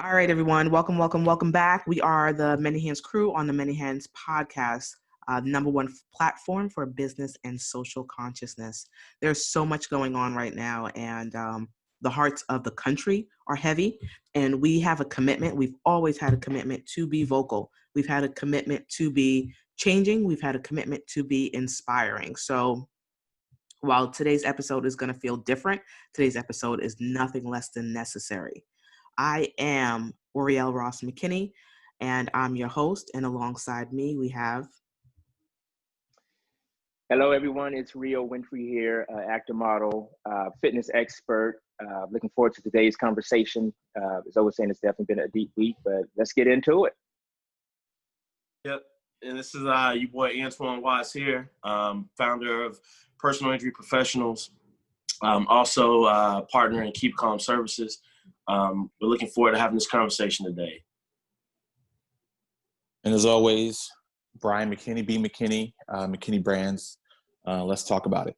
All right, everyone. Welcome back. We are the Many Hands crew on the Many Hands podcast, number one platform for business and social consciousness. There's so much going on right now, and the hearts of the country are heavy. And we have a commitment. We've always had a commitment to be vocal. We've had a commitment to be changing. We've had a commitment to be inspiring. So while today's episode is going to feel different, today's episode is nothing less than necessary. I am Oriel Ross McKinney, and I'm your host. And alongside me, we have. Hello, everyone. It's Rio Winfrey here, actor, model, fitness expert. Looking forward to today's conversation. As I was saying, it's definitely been a deep week, but let's get into it. Yep. And this is your boy Antoine Watts here, founder of Personal Injury Professionals, also partner in Keep Calm Services. We're looking forward to having this conversation today. And as always, Brian McKinney, B. McKinney, McKinney Brands. Let's talk about it.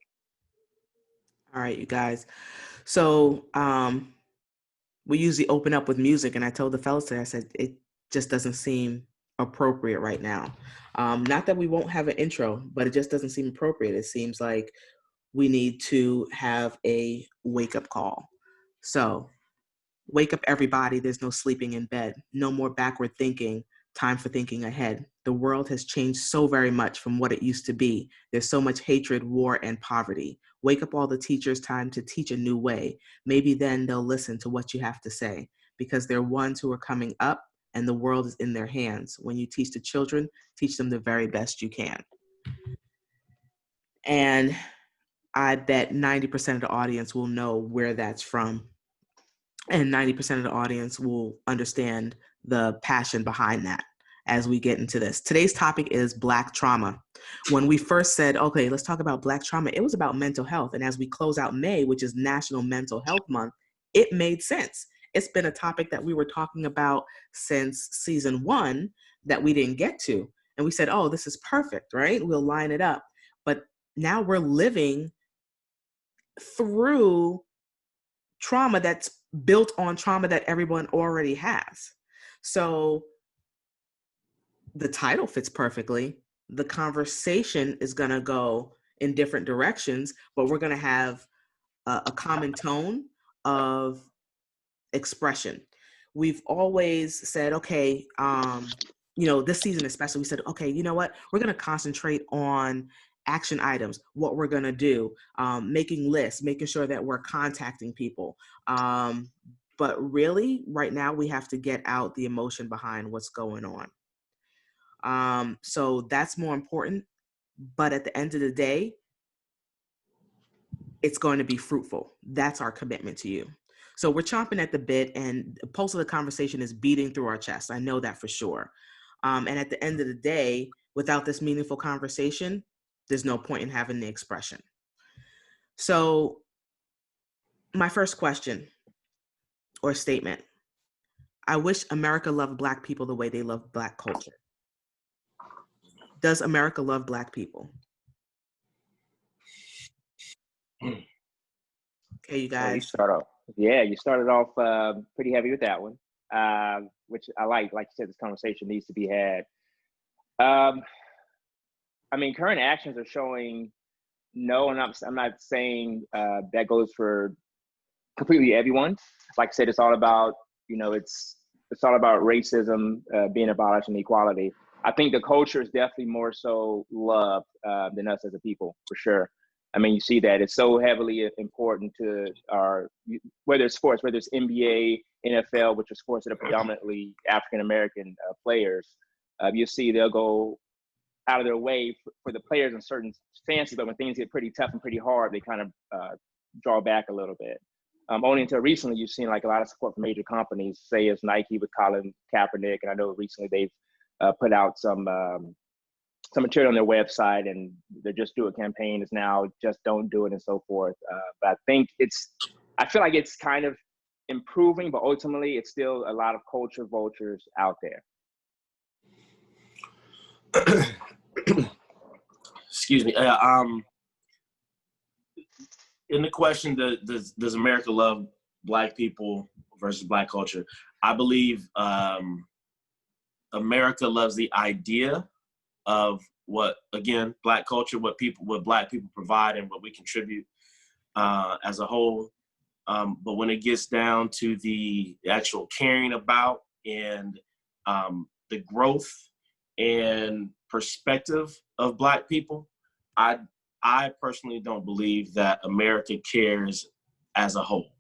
All right, you guys. So we usually open up with music, and I told the fellas today, I said, it just doesn't seem appropriate right now. Not that we won't have an intro, but it just doesn't seem appropriate. It seems like we need to have a wake-up call. So wake up, everybody. There's no sleeping in bed. No more backward thinking. Time for thinking ahead. The world has changed so very much from what it used to be. There's so much hatred, war, and poverty. Wake up all the teachers. Time to teach a new way. Maybe then they'll listen to what you have to say, because they're ones who are coming up and the world is in their hands. When you teach the children, teach them the very best you can. And I bet 90% of the audience will know where that's from. And 90% of the audience will understand the passion behind that as we get into this. Today's topic is Black trauma. When we first said, okay, let's talk about Black trauma, it was about mental health. And as we close out May, which is National Mental Health Month, it made sense. It's been a topic that we were talking about since season 1 that we didn't get to. And we said, oh, this is perfect, right? We'll line it up. But now we're living through trauma that's built on trauma that everyone already has. So the title fits perfectly. The conversation is going to go in different directions, but we're going to have a common tone of expression. We've always said, okay, this season especially, we said, okay, you know what? We're going to concentrate on action items, what we're going to do, making lists, making sure that we're contacting people. But really, right now, we have to get out the emotion behind what's going on. So that's more important. But at the end of the day, it's going to be fruitful. That's our commitment to you. So we're chomping at the bit, and the pulse of the conversation is beating through our chest. I know that for sure. And at the end of the day, without this meaningful conversation, there's no point in having the expression. So my first question or statement: I wish America loved Black people the way they love Black culture. Does America love Black people? Okay, you guys. You started off pretty heavy with that one, which I like. Like you said, this conversation needs to be had. Current actions are showing no, and I'm not saying that goes for completely everyone. Like I said, it's all about, it's all about racism being abolished and equality. I think the culture is definitely more so loved than us as a people, for sure. You see that it's so heavily important to whether it's sports, whether it's NBA, NFL, which are sports that are predominantly African-American players. You see they'll go out of their way for the players and certain fancies, but when things get pretty tough and pretty hard, they kind of draw back a little bit. Only until recently, you've seen like a lot of support from major companies, say as Nike with Colin Kaepernick, and I know recently they've put out some material on their website, and they're just doing campaign is now just don't do it and so forth. But I feel like it's kind of improving, but ultimately it's still a lot of culture vultures out there. Excuse me. In the question, does America love Black people versus Black culture. I believe America loves the idea of what, again, Black culture, what Black people provide and what we contribute as a whole. But when it gets down to the actual caring about and the growth and perspective of Black people, I personally don't believe that America cares as a whole.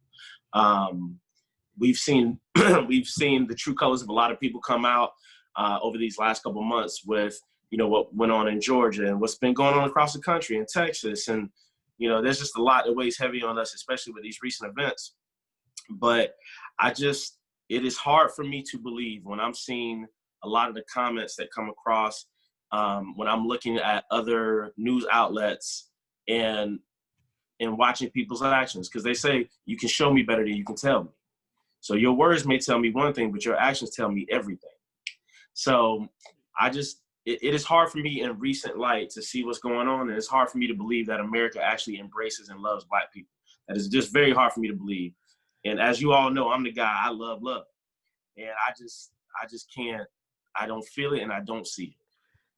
We've seen the true colors of a lot of people come out over these last couple of months with, what went on in Georgia and what's been going on across the country in Texas. And, there's just a lot that weighs heavy on us, especially with these recent events. But it is hard for me to believe when I'm seeing a lot of the comments that come across, when I'm looking at other news outlets and watching people's actions, because they say you can show me better than you can tell me. So your words may tell me one thing, but your actions tell me everything. So it is hard for me in recent light to see what's going on, and it's hard for me to believe that America actually embraces and loves Black people. That is just very hard for me to believe. And as you all know, I'm the guy, I love love. And I just can't, I don't feel it and I don't see it.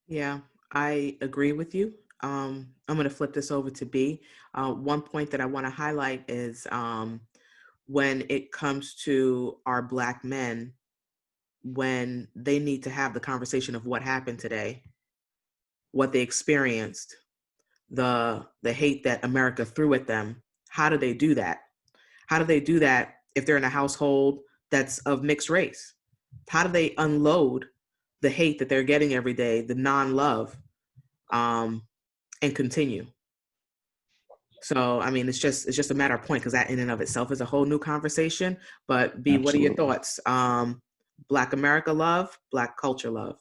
Yeah, I agree with you. I'm going to flip this over to B. One point that I want to highlight is when it comes to our Black men, when they need to have the conversation of what happened today, what they experienced, the hate that America threw at them. How do they do that? How do they do that if they're in a household that's of mixed race? How do they unload the hate that they're getting every day, the non-love, and continue? So, I mean, it's just a matter of point, because that in and of itself is a whole new conversation. But B, what are your thoughts? Black America love, Black culture love.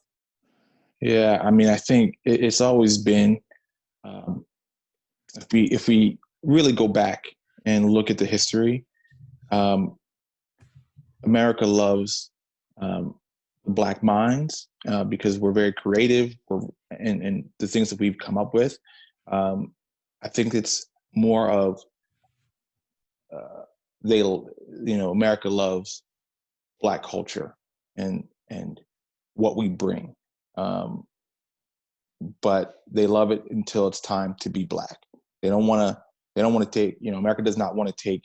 Yeah, I mean, I think it's always been, if we really go back and look at the history, America loves Black minds because we're very creative, and the things that we've come up with. I think it's more of America loves Black culture and what we bring, but they love it until it's time to be Black. They don't want to take, America does not want to take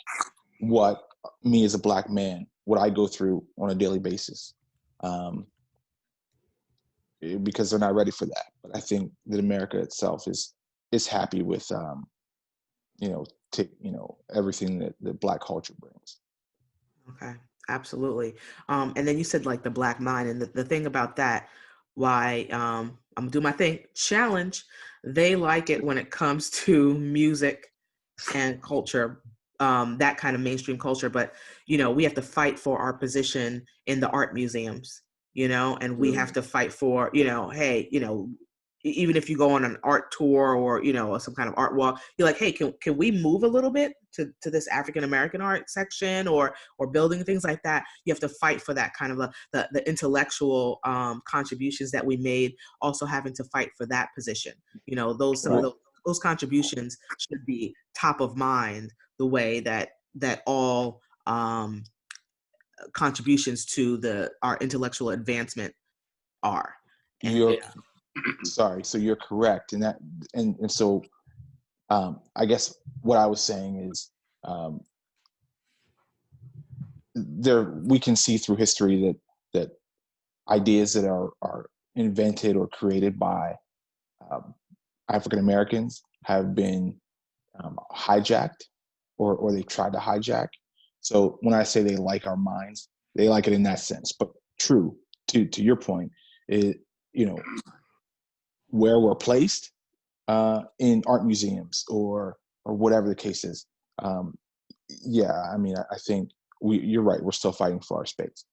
what me as a Black man, what I go through on a daily basis, because they're not ready for that. But I think that America itself is happy with everything that the Black culture brings. Okay, absolutely. And then you said like the Black mind, and the thing about that, why I'm gonna do my thing, challenge. They like it when it comes to music and culture, that kind of mainstream culture. But we have to fight for our position in the art museums, and we have to fight for, hey, even if you go on an art tour or some kind of art walk, you're like, hey, can we move a little bit to this African American art section or building things like that? You have to fight for that kind of the intellectual contributions that we made, also having to fight for that position. Some of those contributions should be top of mind, the way that all contributions to our intellectual advancement are. And Sorry, so you're correct in that, and so I guess what I was saying is, we can see through history that ideas that are invented or created by African Americans have been hijacked, or they've tried to hijack. So when I say they like our minds, they like it in that sense. But true to your point, where we're placed in art museums or whatever the case is. I mean, I think you're right. We're still fighting for our space.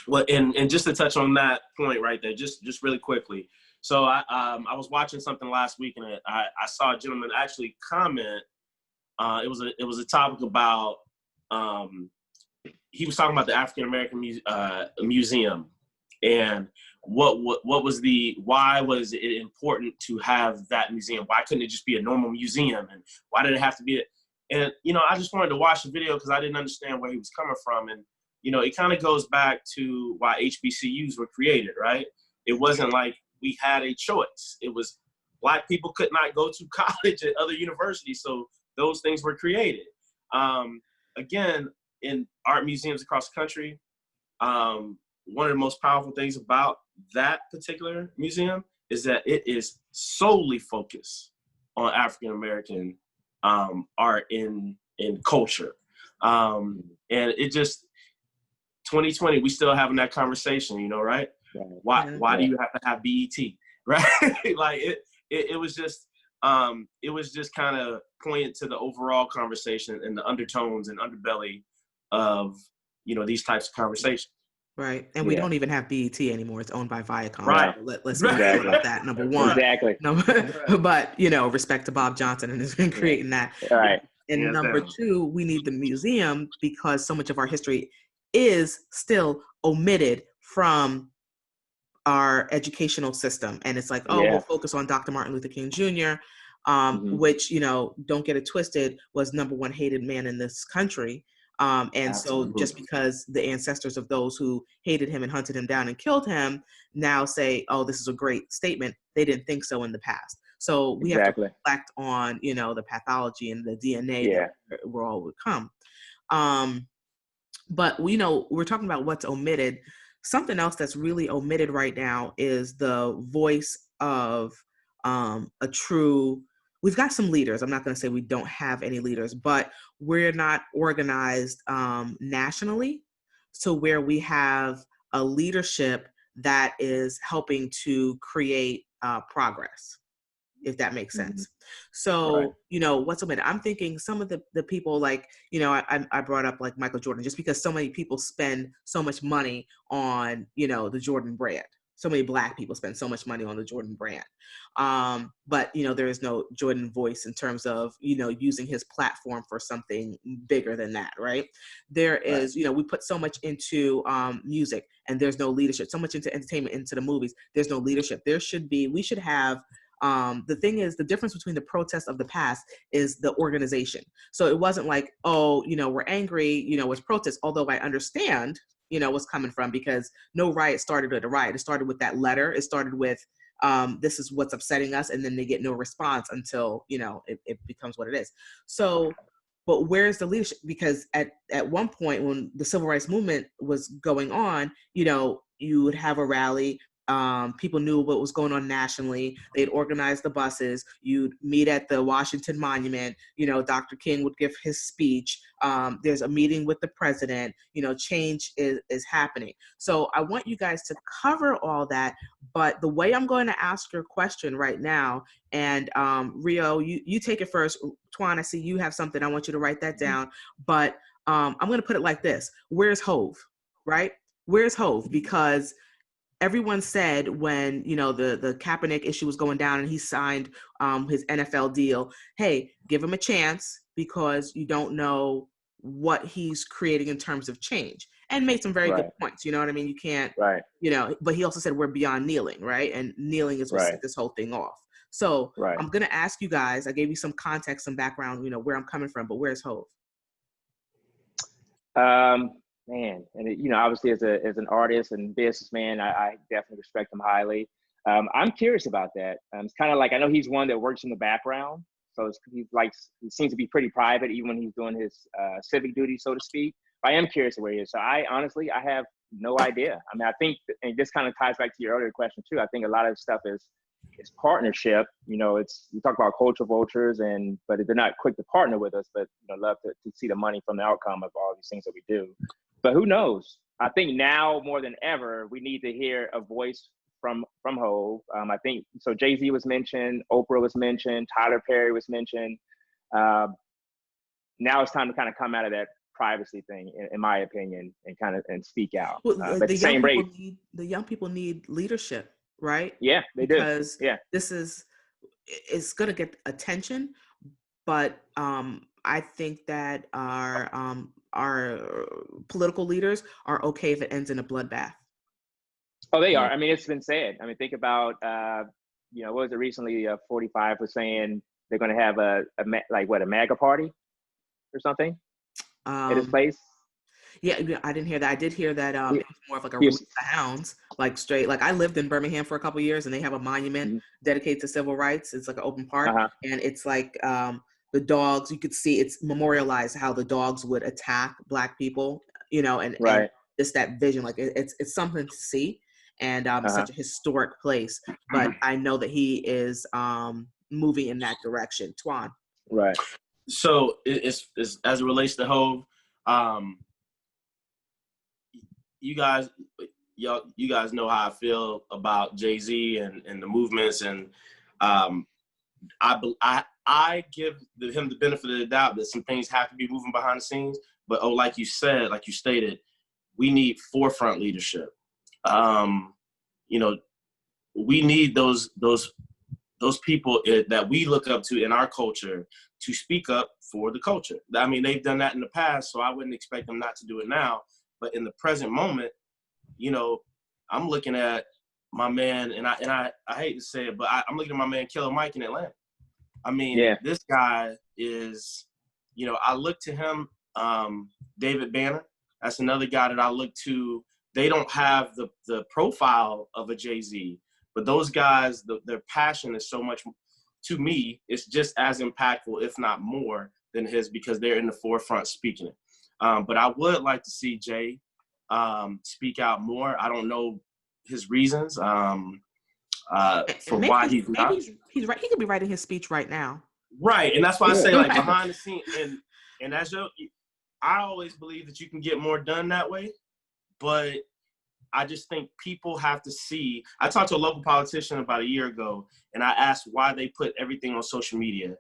Well, and just to touch on that point right there, just really quickly. So I was watching something last week, and I saw a gentleman actually comment. It was a topic about he was talking about the African American Museum, and why was it important to have that museum? Why couldn't it just be a normal museum? And why did it have to be and I just wanted to watch the video because I didn't understand where he was coming from. And it kind of goes back to why HBCUs were created, right? It wasn't like we had a choice. It was Black people could not go to college at other universities, so those things were created. Again, in art museums across the country, one of the most powerful things about that particular museum is that it is solely focused on African American art in culture, and it just 2020 we still having that conversation, right? Why do you have to have BET, right? Like it was just kind of pointed to the overall conversation and the undertones and underbelly of these types of conversations. Right. And we don't even have BET anymore. It's owned by Viacom. Right. Let's be clear about that, number one. Exactly. But, respect to Bob Johnson and has been creating that. All right. And number two, we need the museum because so much of our history is still omitted from our educational system. And it's like, we'll focus on Dr. Martin Luther King Jr., which, don't get it twisted, was number one hated man in this country. And Absolutely. So just because the ancestors of those who hated him and hunted him down and killed him now say, oh, this is a great statement, they didn't think so in the past. So we have to reflect on, the pathology and the DNA that we're all would come. But, we're talking about what's omitted. Something else that's really omitted right now is the voice of a true, we've got some leaders. I'm not going to say we don't have any leaders, but we're not organized nationally. So where we have a leadership that is helping to create progress, if that makes sense. So, what's omitted? I'm thinking some of the people like, I brought up like Michael Jordan, just because so many people spend so much money on, the Jordan brand. So many Black people spend so much money on the Jordan brand. But, there is no Jordan voice in terms of, using his platform for something bigger than that, right? There is, we put so much into music and there's no leadership, so much into entertainment, into the movies, there's no leadership. We should have, the thing is, the difference between the protests of the past is the organization. So it wasn't like, we're angry, it's protests, although I understand, what's coming from, because no riot started with a riot. It started with that letter. It started with, this is what's upsetting us. And then they get no response until, it becomes what it is. So, but where's the leadership? Because at one point when the civil rights movement was going on, you would have a rally. People knew what was going on nationally. They'd organize the buses. You'd meet at the Washington Monument. Dr. King would give his speech. There's a meeting with the president. Change is happening. So I want you guys to cover all that. But the way I'm going to ask your question right now, and Rio, you take it first. Twan, I see you have something. I want you to write that down. But I'm going to put it like this. Where's Hove, right? Where's Hove? Because everyone said when, the Kaepernick issue was going down and he signed his NFL deal, hey, give him a chance because you don't know what he's creating in terms of change, and made some very good points. You know what I mean? You can't, but he also said we're beyond kneeling, right? And kneeling is what set this whole thing off. So I'm going to ask you guys, I gave you some context, some background, where I'm coming from, but where's Hove? Man, and obviously as an artist and businessman, I definitely respect him highly. I'm curious about that. It's kind of like, I know he's one that works in the background, so he seems to be pretty private even when he's doing his civic duty, so to speak. But I am curious where he is. So I have no idea. I mean, I think, and this kind of ties back to your earlier question too. I think a lot of stuff is partnership. We talk about culture vultures, but they're not quick to partner with us, but love to see the money from the outcome of all these things that we do. But who knows? I think now more than ever, we need to hear a voice from Hove. I think so. Jay-Z was mentioned, Oprah was mentioned, Tyler Perry was mentioned. Now it's time to kind of come out of that privacy thing, in my opinion, and speak out. Well, but the same rate, the young people need leadership, right? Yeah, they do. Because it's going to get attention, but I think that our political leaders are okay if it ends in a bloodbath. Oh, they are. I mean, it's been said. I mean, think about, what was it recently? 45 was saying they're going to have a MAGA party or something at his place. Yeah, I didn't hear that. I did hear that He, it was more of like a he release was, the hounds, like straight. Like I lived in Birmingham for a couple of years, and they have a monument mhm, dedicated to civil rights. It's like an open park, uh-huh. and it's like the dogs. You could see it's memorialized how the dogs would attack Black people, and Right. it's that vision. Like it's something to see, and it's Uh-huh. such a historic place. But I know that he is moving in that direction. Twan. Right. So it's as it relates to Hove, um, you guys, you guys know how I feel about Jay-Z and the movements, and um, I give him the benefit of the doubt that some things have to be moving behind the scenes. But like you said, like you stated, we need forefront leadership. Um, you know, we need those people that we look up to in our culture to speak up for the culture. I mean, they've done that in the past, so I wouldn't expect them not to do it now. But in the present moment, I'm looking at my man, and I hate to say it, but I'm looking at my man Killer Mike in Atlanta. I mean, Yeah. this guy is, I look to him, David Banner. That's another guy that I look to. They don't have the profile of a Jay-Z, but those guys, their passion is so much, to me, it's just as impactful, if not more, than his, because they're in the forefront speaking it. But I would like to see Jay speak out more. I don't know his reasons And for why he's not. he's right. He could be writing his speech right now. Right, and that's why I Yeah. say, like, behind the scene, and I always believe that you can get more done that way, but I just think people have to see. I talked to a local politician about a year ago, and I asked why they put everything on social media,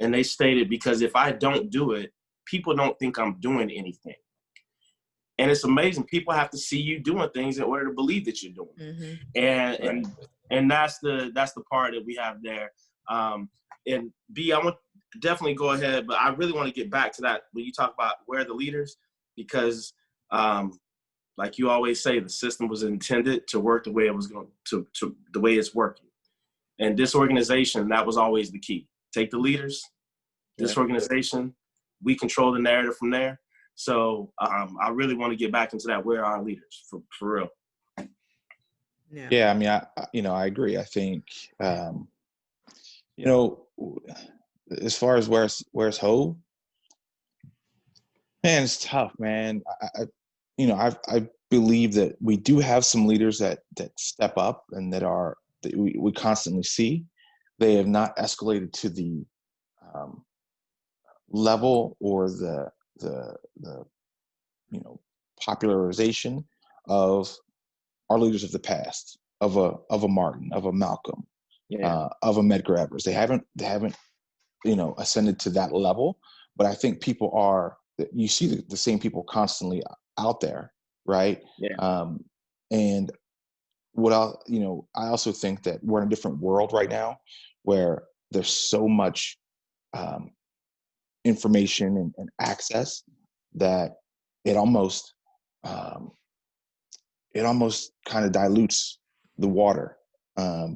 and they stated, because if I don't do it, people don't think I'm doing anything. And it's amazing. People have to see you doing things in order to believe that you're doing it. Mm-hmm. And Right. and that's the part that we have there. And B, I want definitely go ahead, but I really want to get back to that when you talk about where are the leaders, because like you always say, the system was intended to work the way it was going to the way it's working. And this organization, that was always the key. Take the leaders, this organization, we control the narrative from there. So I really want to get back into that. Where are our leaders for real? Yeah, I mean, I agree. I think, you know, as far as where's Ho, man, it's tough, man. I believe that we do have some leaders that step up and that we constantly see. They have not escalated to the level or the popularization of our leaders of the past, of a Martin, of a Malcolm, of a Medgar Evers. They haven't ascended to that level, but I think people are. You see the same people constantly out there, right? Yeah. And I also think that we're in a different world right now, where there's so much information and access that it almost kind of dilutes the water,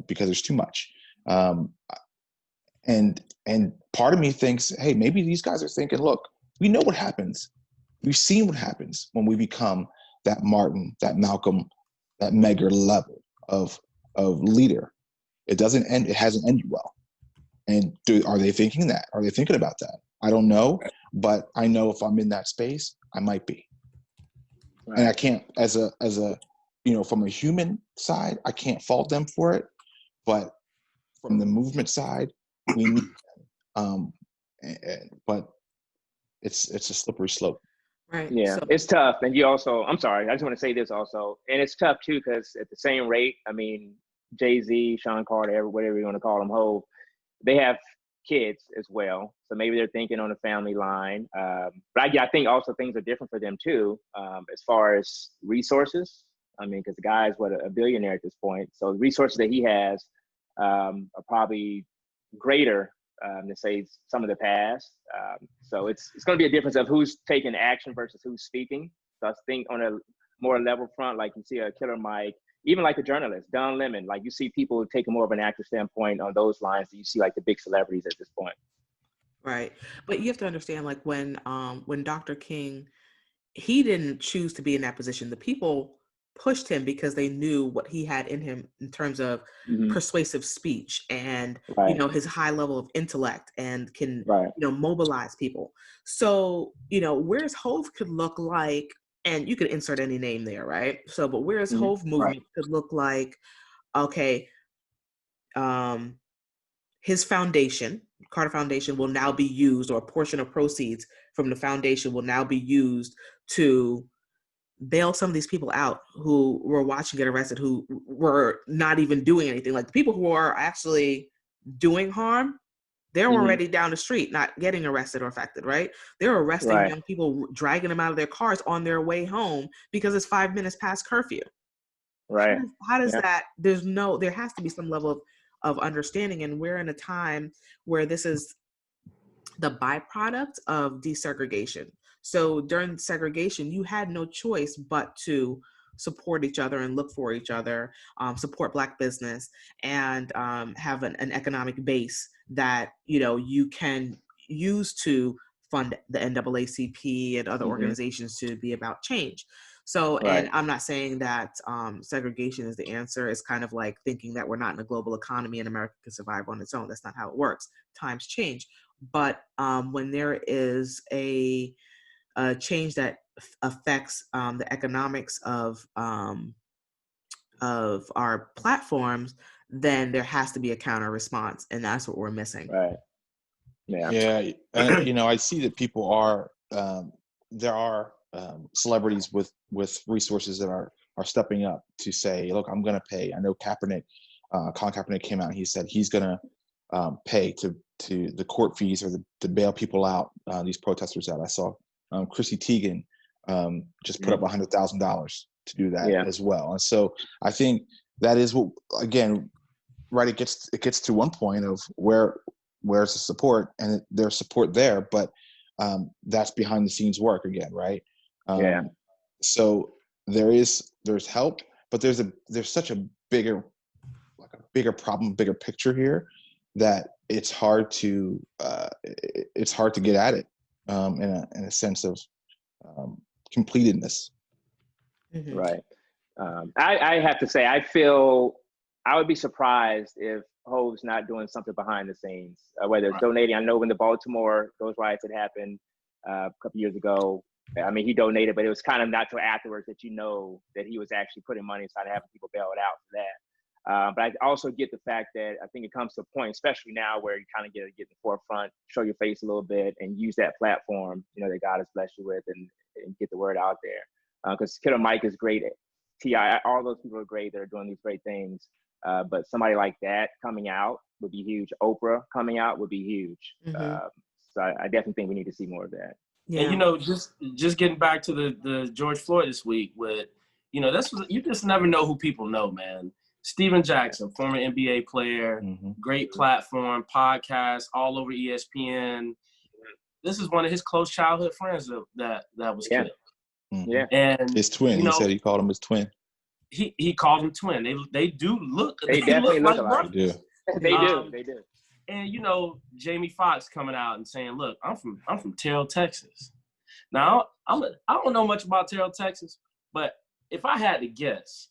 because there's too much. And part of me thinks, hey, maybe these guys are thinking, look, we know what happens. We've seen what happens when we become that Martin, that Malcolm, that Medgar level of leader. It doesn't end. It hasn't ended well. And are they thinking that? Are they thinking about that? I don't know, but I know if I'm in that space, I might be. Right. And I can't, as a from a human side, I can't fault them for it. But from the movement side, we need them. But it's a slippery slope. Right. Yeah, So it's tough. And I'm sorry, I just want to say this also. And it's tough too, because at the same rate, I mean, Jay-Z, Sean Carter, whatever you want to call them, Hov, they have kids as well. So maybe they're thinking on a family line. But I think also things are different for them too, as far as resources. I mean, because the guy's a billionaire at this point. So the resources that he has are probably greater to say some of the past. So it's going to be a difference of who's taking action versus who's speaking. So I think on a more level front, like you see a Killer Mike, even like a journalist, Don Lemon, like you see people taking more of an active standpoint on those lines than you see like the big celebrities at this point. right, but you have to understand, like when Dr. King he didn't choose to be in that position. The people pushed him because they knew what he had in him in terms of persuasive speech and, his high level of intellect, and can, mobilize people. So, where's Hove could look like, and you could insert any name there, right? So, but where's Hove movement could look like, okay, his foundation, Carter Foundation, will now be used, or a portion of proceeds from the foundation will now be used to bail some of these people out who were watching get arrested, who were not even doing anything. Like, the people who are actually doing harm, they're already down the street, not getting arrested or affected, right? They're arresting young people, dragging them out of their cars on their way home because it's 5 minutes past curfew. Right. How does that, there has to be some level of understanding. And we're in a time where this is the byproduct of desegregation. So during segregation, you had no choice but to support each other and look for each other, support Black business, and have an economic base that, you can use to fund the NAACP and other organizations to be about change. So, and I'm not saying that segregation is the answer. It's kind of like thinking that we're not in a global economy and America can survive on its own. That's not how it works. Times change. But when there is a change that affects the economics of our platforms, then there has to be a counter response, and that's what we're missing. Right. Yeah. And, I see that people are, there are celebrities with resources that are stepping up to say, look, I'm going to pay. I know Kaepernick, Colin Kaepernick came out and he said he's going to pay to the court fees, or to bail people out, these protesters out. I saw Chrissy Teigen just put up $100,000 to do that as well. And so I think that is what, again, right, it gets to one point of where's the support, and there's support there, but that's behind the scenes work again, right? So there's help, but there's such a bigger problem, bigger picture here, that it's hard to get at it in a sense of completedness. Right. I have to say, I would be surprised if Hove's not doing something behind the scenes, whether it's donating. I know when those riots had happened a couple years ago, I mean, he donated, but it was kind of not till afterwards that that he was actually putting money aside and having people bail it out for that. But I also get the fact that I think it comes to a point, especially now, where you kind of get in the forefront, show your face a little bit, and use that platform, that God has blessed you with, and get the word out there. Because Killer Mike is great, T.I., all those people are great. They're doing these great things. But somebody like that coming out would be huge. Oprah coming out would be huge. So I definitely think we need to see more of that. Yeah. And just getting back to the George Floyd this week, with you just never know who people know, man. Steven Jackson, former NBA player, great platform, podcast all over ESPN. This is one of his close childhood friends that was killed. Yeah, and his twin. He said he called him his twin. He called him twin. They do look. They definitely look like alike. They do. And Jamie Foxx coming out and saying, "Look, I'm from Terrell, Texas." Now I don't know much about Terrell, Texas, but if I had to guess,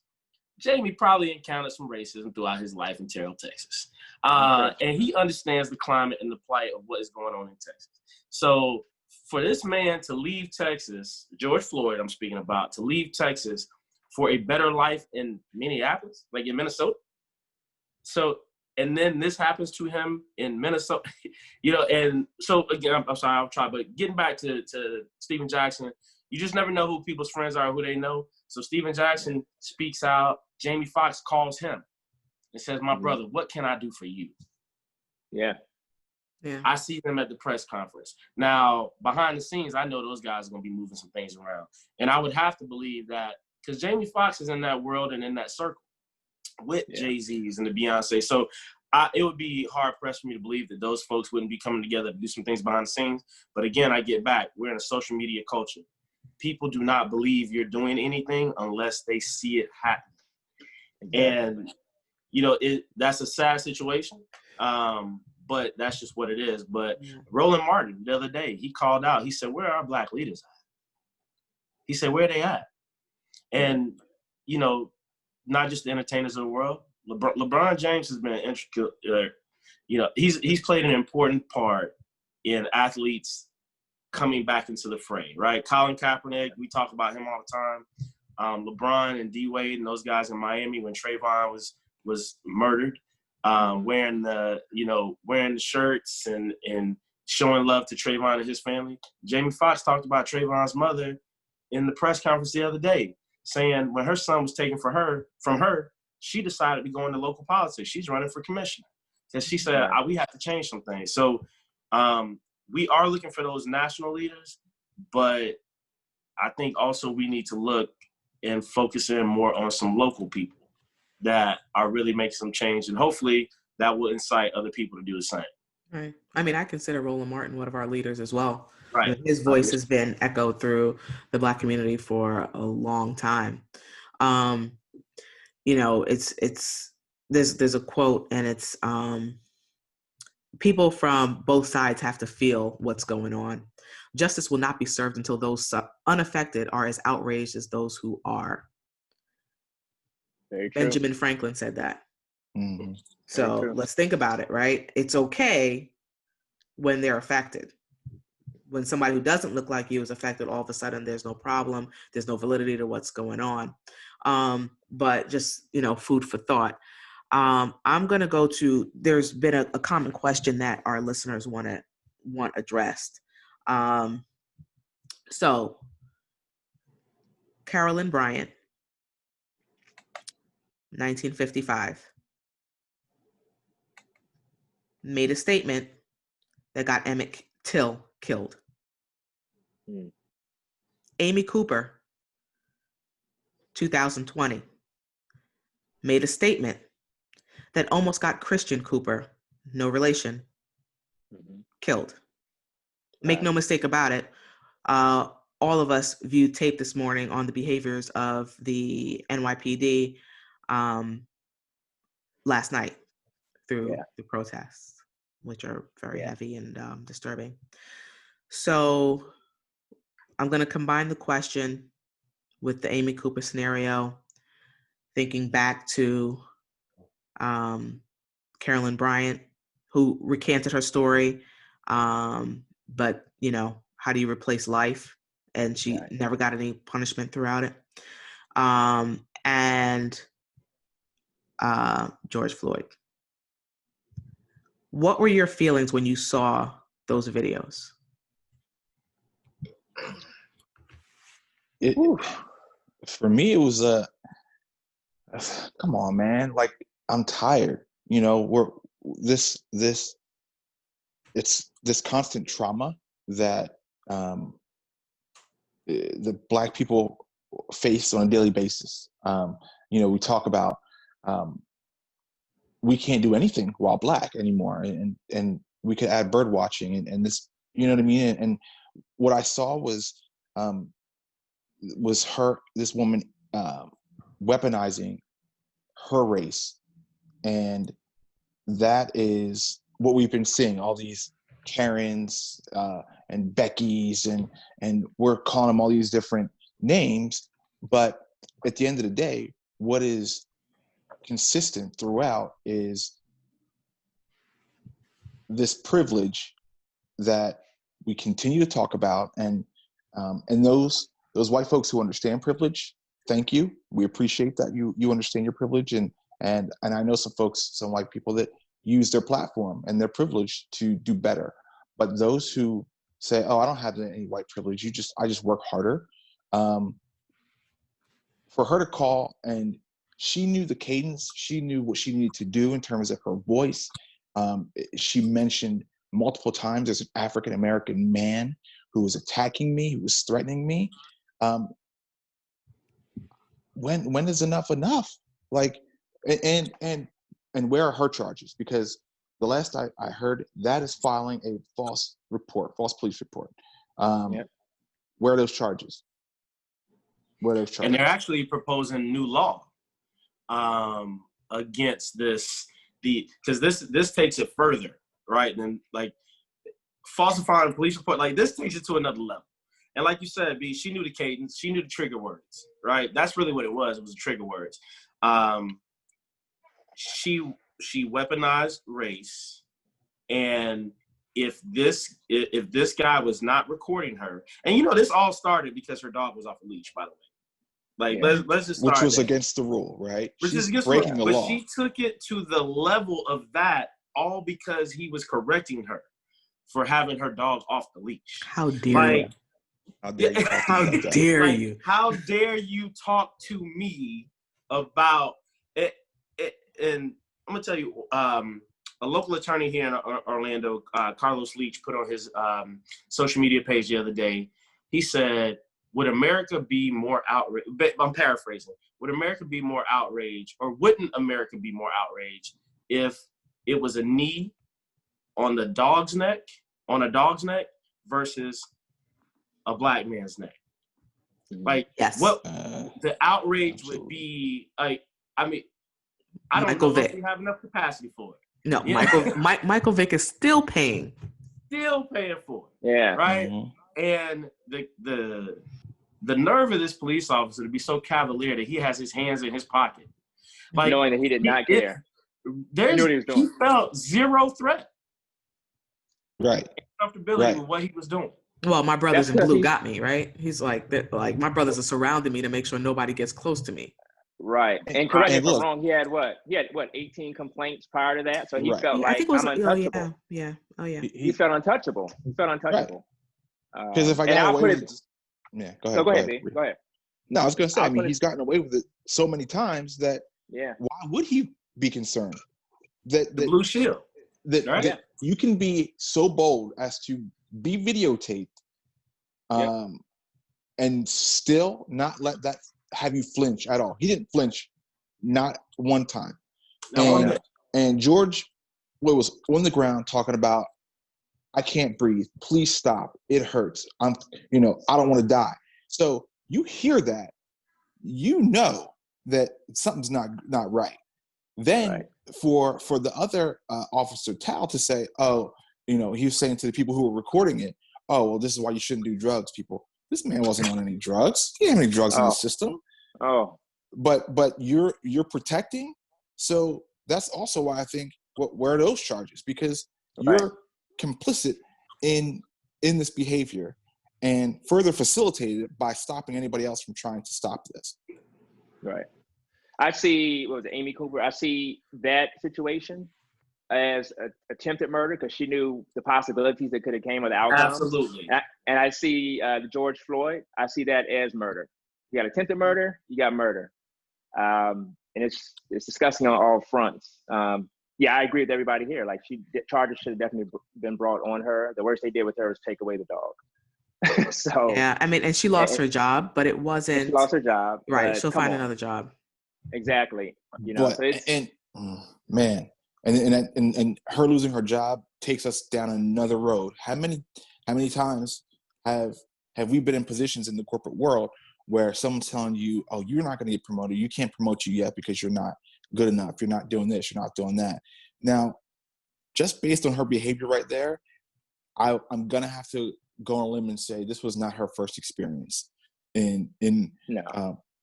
Jamie probably encountered some racism throughout his life in Terrell, Texas, and he understands the climate and the plight of what is going on in Texas. So for this man to leave Texas, George Floyd, I'm speaking about, to leave Texas for a better life in Minneapolis, like in Minnesota. So, and then this happens to him in Minnesota, and so again, I'm sorry, I'll try, but getting back to Steven Jackson, you just never know who people's friends are, who they know. So Steven Jackson speaks out, Jamie Foxx calls him and says, "My brother, what can I do for you?" Yeah. I see them at the press conference. Now, behind the scenes, I know those guys are going to be moving some things around. And I would have to believe that, because Jamie Foxx is in that world and in that circle with Jay-Z's and the Beyonce. So it would be hard-pressed for me to believe that those folks wouldn't be coming together to do some things behind the scenes. But again, I get back. We're in a social media culture. People do not believe you're doing anything unless they see it happen. Exactly. And, that's a sad situation. But that's just what it is. But Roland Martin, the other day, he called out. He said, "Where are our Black leaders He said, where are they at? And, you know, not just the entertainers of the world. LeBron James has been an intricate, you know, he's played an important part in athletes coming back into the fray, right? Colin Kaepernick, we talk about him all the time. LeBron and D Wade and those guys in Miami when Trayvon was murdered, wearing the shirts and showing love to Trayvon and his family. Jamie Foxx talked about Trayvon's mother in the press conference the other day, saying when her son was taken from her, she decided to go into local politics. She's running for commissioner because she said, we have to change some things. So we are looking for those national leaders, but I think also we need to look and focus in more on some local people that are really making some change. And hopefully that will incite other people to do the same. Right. I mean, I consider Roland Martin one of our leaders as well. Right. You know, his voice has been echoed through the Black community for a long time. You know, there's a quote, and it's people from both sides have to feel what's going on. Justice will not be served until those unaffected are as outraged as those who are. Very true. Benjamin Franklin said that. Mm-hmm. So let's think about it, right? It's okay when they're affected. When somebody who doesn't look like you is affected, all of a sudden there's no problem. There's no validity to what's going on. But just, you know, food for thought. I'm going to go to, there's been a common question that our listeners want addressed. So Carolyn Bryant, 1955, made a statement that got Emmett Till killed. Amy Cooper, 2020, made a statement that almost got Christian Cooper, no relation, killed. Make no mistake about it. All of us viewed tape this morning on the behaviors of the NYPD last night through the protests, which are very heavy and disturbing. So I'm going to combine the question with the Amy Cooper scenario, thinking back to Carolyn Bryant, who recanted her story, but, you know, how do you replace life? And she never got any punishment throughout it. And George Floyd. What were your feelings when you saw those videos? For me, it was come on, man. Like, I'm tired. You know, it's this constant trauma that the Black people face on a daily basis. You know, we talk about we can't do anything while Black anymore, and we could add bird watching and this, you know what I mean? And what I saw was this woman weaponizing her race, and that is what we've been seeing, all these Karens and Beckys, and we're calling them all these different names, but at the end of the day, what is consistent throughout is this privilege that we continue to talk about, and those white folks who understand privilege, thank you. We appreciate that you understand your privilege, and I know some folks, some white people that use their platform and their privilege to do better. But those who say, "Oh, I don't have any white privilege. I just work harder." For her to call, and she knew the cadence, she knew what she needed to do in terms of her voice. She mentioned multiple times there's an African American man who was attacking me, who was threatening me. When is enough enough? Like, and where are her charges? Because the last I heard, that is filing a false police report. Where are those charges? And they're actually proposing new law against this, because this takes it further, right? And like falsifying a police report, like this takes it to another level. And like you said, B, she knew the cadence. She knew the trigger words, right? That's really what it was. It was the trigger words. She weaponized race, and if this guy was not recording her, and this all started because her dog was off a leash, by the way. Like, let's just start which was there. against the rule, right? Which is She's against breaking the a rule. But law. she took it to the level of that, all because he was correcting her for having her dog off the leash. How dare you? How dare you? How dare you? How dare you talk to me about it? And I'm gonna tell you, a local attorney here in Orlando, Carlos Leach, put on his social media page the other day. He said, "Would America be more outraged?" I'm paraphrasing. Would America be more outraged, or wouldn't America be more outraged if it was a knee on a dog's neck versus a black man's neck? Like, yes. what the outrage would be? Like, I mean, I don't know if we have enough capacity for it. No, Michael Vick is still paying. Still paying for it. Yeah. Right? Mm-hmm. And the nerve of this police officer to be so cavalier that he has his hands in his pocket. Like, knowing that he did not care. He knew what he was doing. He felt zero threat. Right. Comfortability with what he was doing. Well, my brothers in blue got me, right? He's like, my brothers are surrounding me to make sure nobody gets close to me. Right. And correct me if I'm wrong, he had what, 18 complaints prior to that? So he felt like, I'm untouchable. Yeah. Oh, yeah. He felt untouchable. Because if I got away with it, yeah, go ahead. Go ahead, B. Go ahead. No, I was going to say, he's gotten away with it so many times that why would he be concerned? That the blue shield. That you can be so bold as to be videotaped and still not let that have you flinch at all. He didn't flinch, not one time. And George was on the ground talking about, I can't breathe. Please stop. It hurts. I don't want to die. So you hear that, that something's not right. Then for the other officer, Tal, to say, he was saying to the people who were recording it, oh, well, this is why you shouldn't do drugs, people. This man wasn't on any drugs. He didn't have any drugs in the system. Oh. But you're protecting. So that's also why I think, where are those charges? Because you're complicit in this behavior and further facilitated it by stopping anybody else from trying to stop this. Right. I see, Amy Cooper? I see that situation as attempted murder because she knew the possibilities that could have came with the outcome. Absolutely. And I see the George Floyd, I see that as murder. You got attempted murder, you got murder. And it's disgusting on all fronts. I agree with everybody here. Like, charges should have definitely been brought on her. The worst they did with her was take away the dog. So yeah, I mean, and she lost her job, but it wasn't. She lost her job, right? She'll find another job. Exactly. But, so it's, and her losing her job takes us down another road. How many times have we been in positions in the corporate world where someone's telling you, oh, you're not going to get promoted. You can't promote you yet because you're not good enough. You're not doing this. You're not doing that. Now, just based on her behavior right there, I'm going to have to go on a limb and say this was not her first experience in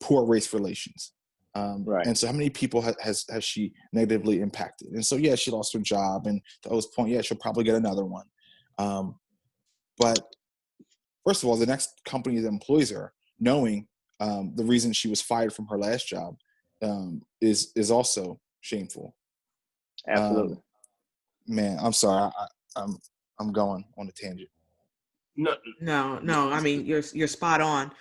poor race relations. And so how many people has she negatively impacted? And so, she lost her job. And to O's point, she'll probably get another one. But first of all, the next company that employs her, knowing the reason she was fired from her last job, is also shameful. Absolutely. Man, I'm sorry. I'm going on a tangent. No. I mean, you're spot on.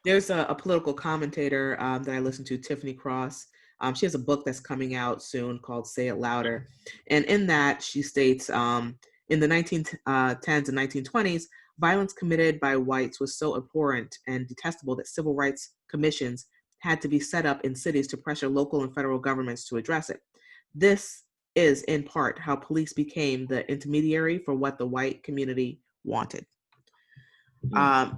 There's a political commentator that I listen to, Tiffany Cross. She has a book that's coming out soon called Say It Louder. And in that, she states, in the 1910s and 1920s, violence committed by whites was so abhorrent and detestable that civil rights commissions had to be set up in cities to pressure local and federal governments to address it. This is, in part, how police became the intermediary for what the white community wanted.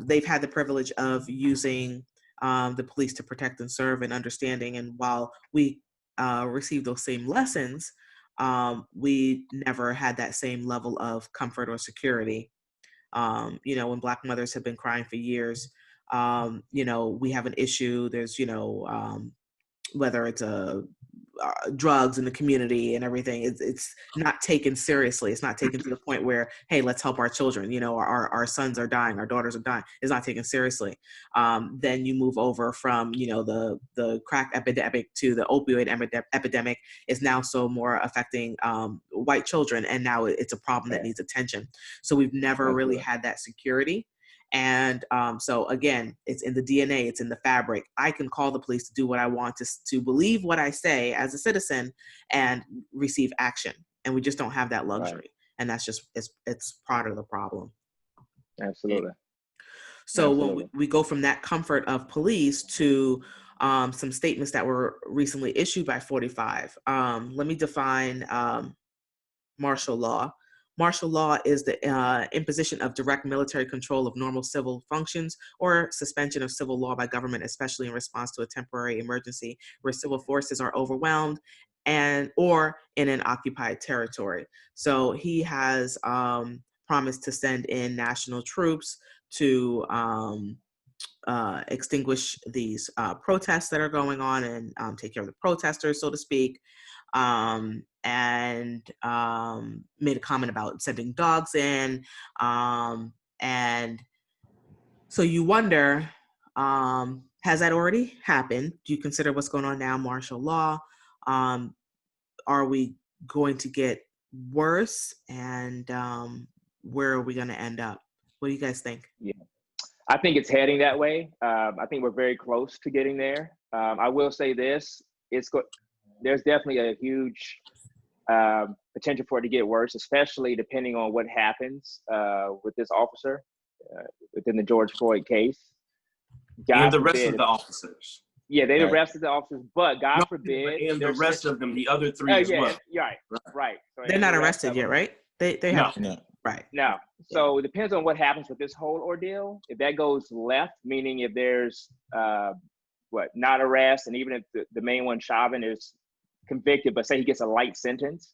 They've had the privilege of using the police to protect and serve and understanding. And while we received those same lessons, we never had that same level of comfort or security You know, when Black mothers have been crying for years, you know, we have an issue. There's, you know, whether it's drugs in the community and everything, it's not taken seriously. It's not taken to the point where, hey, let's help our children. You know, our sons are dying, our daughters are dying. It's not taken seriously. Then you move over from, you know, the crack epidemic to the opioid epidemic is now so more affecting white children, and now it's a problem that needs attention. So we've never really had that security. And so again, it's in the DNA, it's in the fabric. I can call the police to do what I want, to believe what I say as a citizen and receive action. And we just don't have that luxury. Right. And that's just, it's part of the problem. Absolutely. So when we go from that comfort of police to some statements that were recently issued by 45, let me define martial law. Martial law is the imposition of direct military control of normal civil functions or suspension of civil law by government, especially in response to a temporary emergency where civil forces are overwhelmed or in an occupied territory. So he has promised to send in national troops to extinguish these protests that are going on and take care of the protesters, so to speak. And made a comment about sending dogs in. And so you wonder, has that already happened? Do you consider what's going on now martial law? Are we going to get worse? And where are we going to end up? What do you guys think? Yeah, I think it's heading that way. I think we're very close to getting there. I will say this, there's definitely a huge potential for it to get worse, especially depending on what happens with this officer within the George Floyd case. And the rest of the officers. Yeah, they arrested the officers, but God forbid. And the rest of them, the other three as well. Right. So they're not arrested yet, right? They have no. Right. No. So it depends on what happens with this whole ordeal. If that goes left, meaning if there's not arrest, and even if the main one, Chauvin, is convicted, but say he gets a light sentence,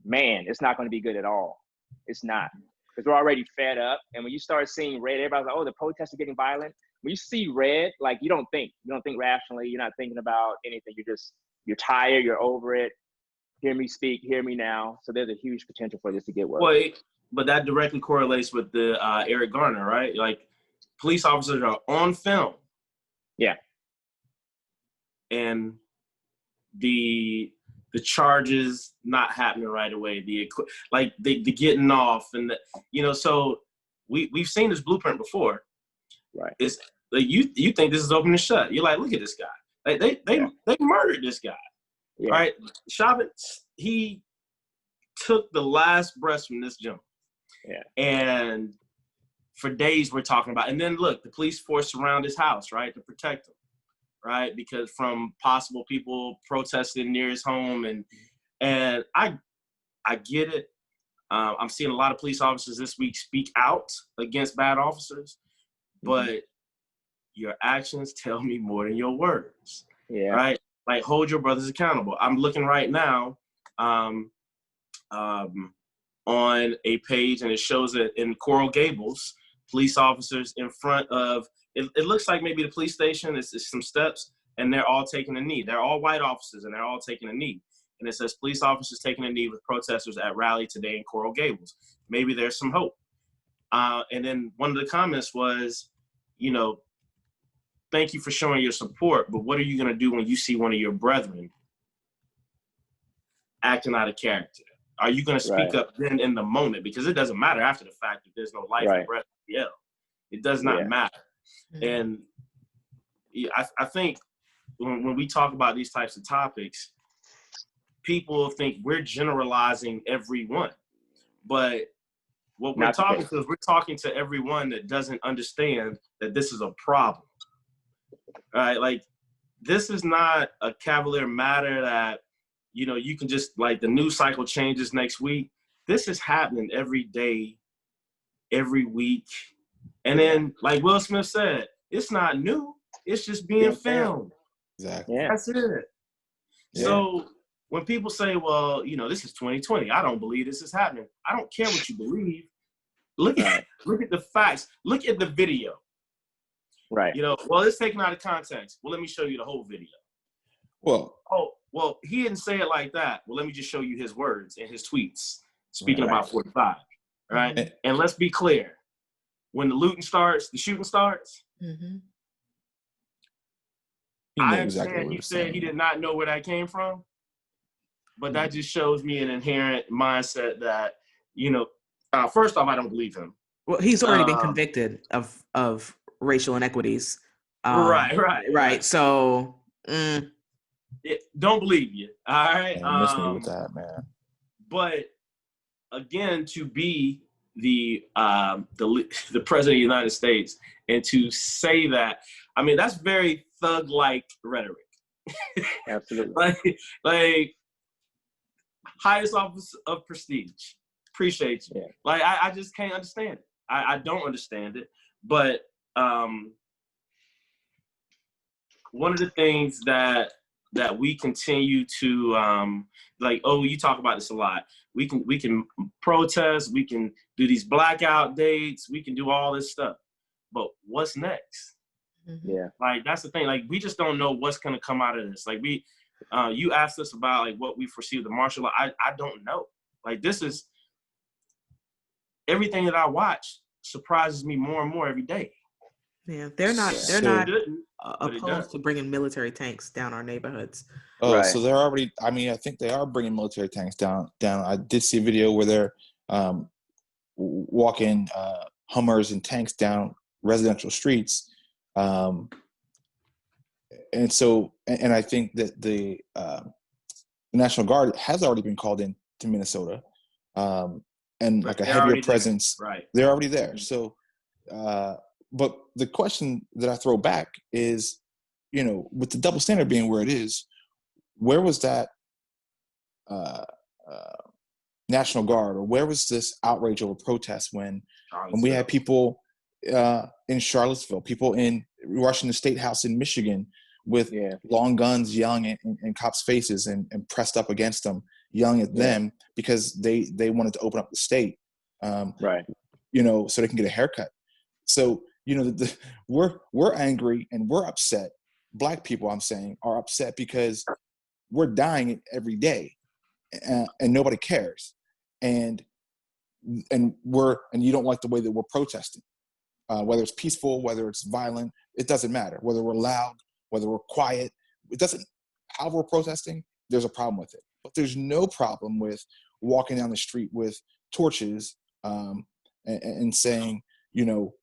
man, it's not going to be good at all. It's not, because we're already fed up. And when you start seeing red, everybody's like, oh, the protests are getting violent. When you see red, like you don't think rationally. You're not thinking about anything. You're tired. You're over it. Hear me speak. Hear me now. So there's a huge potential for this to get worse. Well, but that directly correlates with the Eric Garner, right? Like police officers are on film. Yeah. And the charges not happening right away. The getting off and so we've seen this blueprint before. Right. It's like you think this is open and shut. You're like, look at this guy. Like they murdered this guy. Yeah. Right? Chauvin, he took the last breath from this gentleman. Yeah. And for days we're talking about, and then look, the police force surround his house, right, to protect him, right, because from possible people protesting near his home, and I get it. I'm seeing a lot of police officers this week speak out against bad officers, but your actions tell me more than your words. Yeah. Right. Like hold your brothers accountable. I'm looking right now on a page, and it shows that in Coral Gables, police officers in front of it looks like maybe the police station. It's some steps, and they're all taking a knee. They're all white officers, and they're all taking a knee. And it says police officers taking a knee with protesters at rally today in Coral Gables. Maybe there's some hope. And then one of the comments was, thank you for showing your support, but what are you going to do when you see one of your brethren acting out of character? Are you going to speak up then in the moment? Because it doesn't matter after the fact if there's no life or breath to yell. It does not matter. And I think when we talk about these types of topics, people think we're generalizing everyone. But what we're talking to is we're talking to everyone that doesn't understand that this is a problem. Right? Like, this is not a cavalier matter that, you can just, like, the news cycle changes next week. This is happening every day, every week. And then, like Will Smith said, it's not new. It's just being filmed. Exactly. Yeah. That's it. Yeah. So when people say, well, this is 2020, I don't believe this is happening. I don't care what you believe. look at the facts. Look at the video. Right. You know, well, it's taken out of context. Well, let me show you the whole video. Well, well, he didn't say it like that. Well, let me just show you his words and his tweets speaking Right. about 45. Right. Mhm. And let's be clear. When the looting starts, the shooting starts. Mm-hmm. he I knew exactly understand what he he was said saying. he did not know where that came from, but that just shows me an inherent mindset that, you know, first off, I don't believe him. Well, he's already been convicted of racial inequities. Right. So, Don't believe you. All right. Man, miss me with that, man. But again, to be the president of the United States and to say that, I mean, that's very thug-like rhetoric. Absolutely. like highest office of prestige. Appreciate you. Yeah. Like I just can't understand it. I don't understand it. But one of the things that we continue to like, oh, you talk about this a lot. We can protest, we can do these blackout dates, we can do all this stuff. But what's next? Yeah. Like that's the thing. Like we just don't know what's gonna come out of this. Like you asked us about like what we foresee with the martial law. I don't know. Like this is everything that I watch surprises me more and more every day. yeah, they're not opposed to bringing military tanks down our neighborhoods. Oh, Right. so they're already. I mean, I think they are bringing military tanks down. I did see a video where they're walking Hummers and tanks down residential streets, and so and I think that the National Guard has already been called in to Minnesota, and like a heavier presence. Right. They're already there. So, but the question that I throw back is, you know, with the double standard being where it is, where was that National Guard, or where was this outrage over protest when we had people in Charlottesville, people in rushing the State House in Michigan with long guns, yelling in cops' faces and pressed up against them, yelling at them because they wanted to open up the state, Right. you know, so they can get a haircut. So, you know, we're angry and we're upset. Black people, I'm saying, are upset because we're dying every day, and nobody cares, and you don't like the way that we're protesting, whether it's peaceful, whether it's violent, it doesn't matter. Whether we're loud, whether we're quiet, it doesn't. How we're protesting, there's a problem with it, but there's no problem with walking down the street with torches and saying, you know,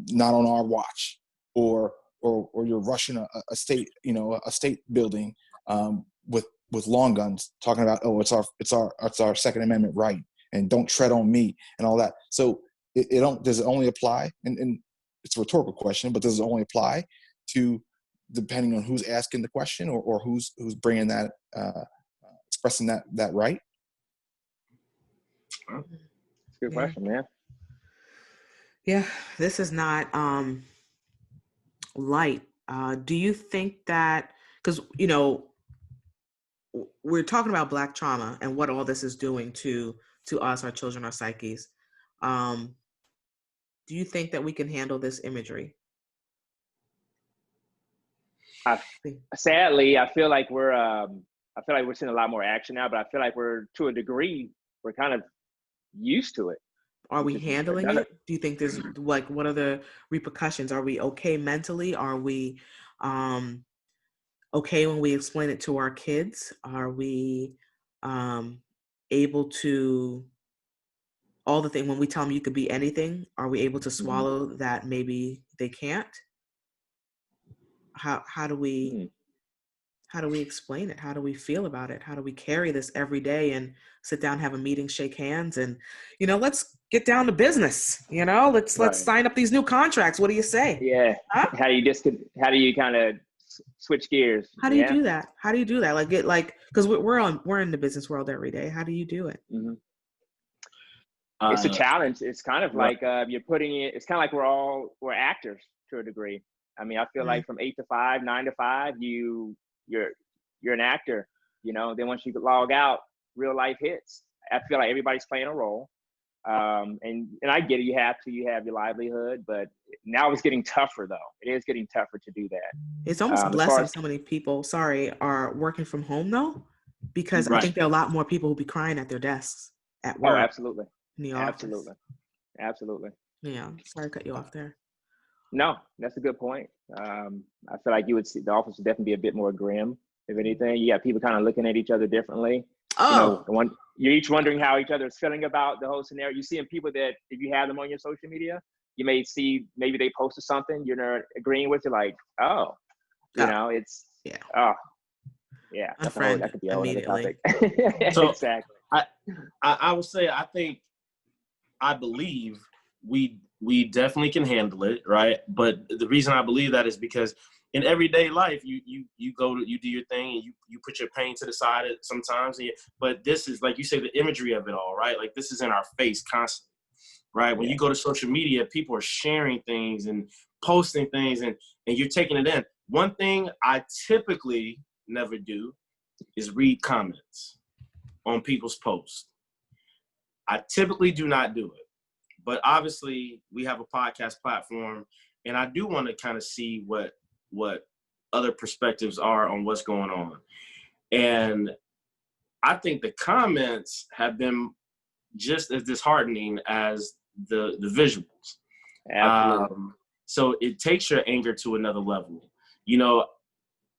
not on our watch, or you're rushing a state, you know, a state building with long guns, talking about, oh, it's our Second Amendment right, and don't tread on me and all that. So does it only apply? And it's a rhetorical question, but does it only apply to, depending on who's asking the question or who's bringing that expressing that right? That's a good question, man. Yeah, this is not light. Do you think that, because, you know, we're talking about Black trauma and what all this is doing to us, our children, our psyches. Do you think that we can handle this imagery? Sadly, I feel like we're seeing a lot more action now, but I feel like to a degree, we're kind of used to it. Are we handling it? Do you think there's, like, what are the repercussions? Are we okay mentally? Are we okay when we explain it to our kids? Are we able to, all the things, when we tell them you could be anything, are we able to swallow that maybe they can't? How do we explain it? How do we feel about it? How do we carry this every day and sit down, have a meeting, shake hands, and, you know, let's get down to business. You know, let's sign up these new contracts. What do you say? Yeah. Huh? How do you kind of switch gears? How do you do that? How do you do that? Because we're in the business world every day. How do you do it? Mm-hmm. It's a challenge. It's kind of like you're putting it. It's kind of like we're actors to a degree. I mean, I feel like from 8 to 5, 9 to 5, you're an actor, you know. Then once you log out, real life hits. I feel like everybody's playing a role. And I get it. You have your livelihood, but now it's getting tougher though. It is getting tougher to do that. It's almost a As far blessing as so many people, are working from home though, because I Right. think there are a lot more people who be crying at their desks at oh, work, absolutely, in the office. absolutely, absolutely. Yeah. Sorry to cut you off there. No, that's a good point. I feel like you would see the office would definitely be a bit more grim. If anything, you got people kind of looking at each other differently. Oh, You're each wondering how each other is feeling about the whole scenario. You see in people that if you have them on your social media, you may see maybe they posted something you're not agreeing with. You're like, oh, oh, it's yeah. oh, yeah. Unfriend That could be a whole other immediately. topic. So Exactly. I would say I believe we definitely can handle it, right? But the reason I believe that is because in everyday life, you do your thing and you put your pain to the side sometimes. But this is, like you say, the imagery of it all, right? Like this is in our face constantly, right? When Yeah. you go to social media, people are sharing things and posting things, and you're taking it in. One thing I typically never do is read comments on people's posts. I typically do not do it. But obviously, we have a podcast platform, and I do want to kind of see what other perspectives are on what's going on. And I think the comments have been just as disheartening as the visuals. Absolutely. So it takes your anger to another level. You know,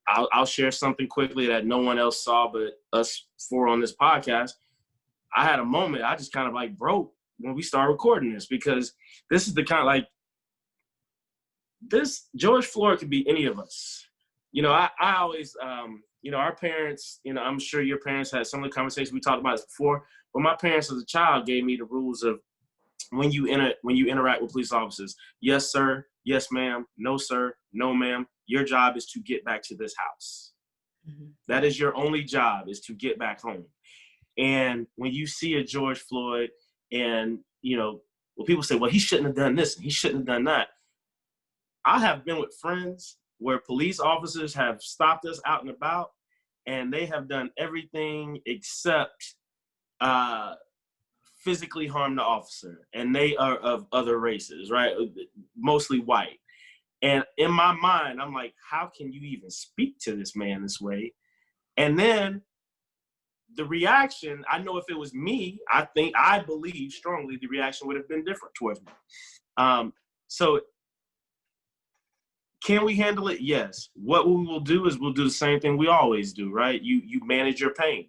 I'll share something quickly that no one else saw but us four on this podcast. I had a moment, I just kind of like broke when we started recording this, because this is the kind of like, this George Floyd could be any of us. You know, I always, you know, our parents, you know, I'm sure your parents had some of the conversations we talked about this before, but my parents as a child gave me the rules of when you interact with police officers. Yes, sir. Yes, ma'am. No, sir. No, ma'am. Your job is to get back to this house. Mm-hmm. That is your only job, is to get back home. And when you see a George Floyd and, you know, well, people say, well, he shouldn't have done this and he shouldn't have done that. I have been with friends where police officers have stopped us out and about, and they have done everything except physically harm the officer. And they are of other races, right? Mostly white. And in my mind, I'm like, how can you even speak to this man this way? And then the reaction, I know if it was me, I believe strongly the reaction would have been different towards me. So can we handle it? Yes. What we will do is we'll do the same thing we always do, right? You manage your pain.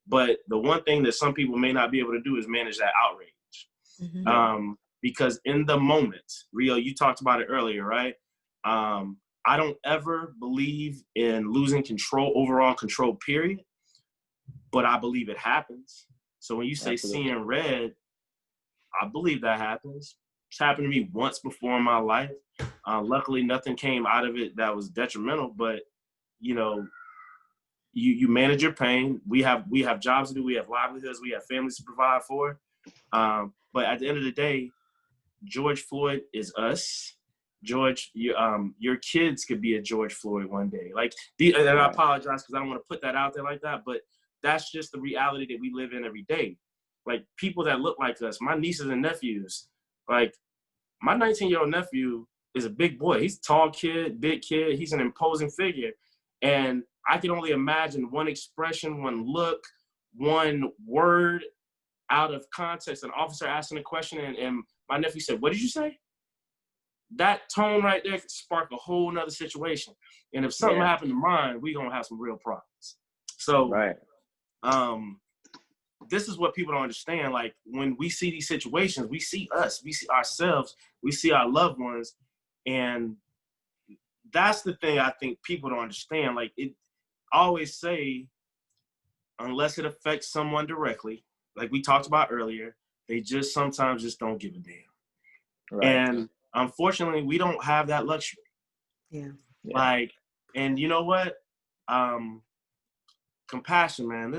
But the one thing that some people may not be able to do is manage that outrage. Mm-hmm. Because in the moment, Rio, you talked about it earlier, right? I don't ever believe in losing overall control, period. But I believe it happens. So when you say Absolutely. seeing red, I believe that happens. It's happened to me once before in my life. Luckily, nothing came out of it that was detrimental. But you know, you manage your pain. We have jobs to do. We have livelihoods. We have families to provide for. But at the end of the day, George Floyd is us. George, your kids could be a George Floyd one day. And I apologize because I don't want to put that out there like that, but that's just the reality that we live in every day. Like people that look like us, my nieces and nephews, like my 19-year-old nephew is a big boy. He's a tall kid, big kid. He's an imposing figure. And I can only imagine one expression, one look, one word out of context, an officer asking a question and my nephew said, "What did you say?" That tone right there could spark a whole nother situation. And if something happened to mine, we're going to have some real problems. So, Right. This is what people don't understand. Like when we see these situations, we see us, we see ourselves, we see our loved ones. And that's the thing I think people don't understand. Like I always say, unless it affects someone directly, like we talked about earlier, they just sometimes just don't give a damn. Right. And unfortunately, we don't have that luxury. Yeah. Like, and you know what? Compassion, man.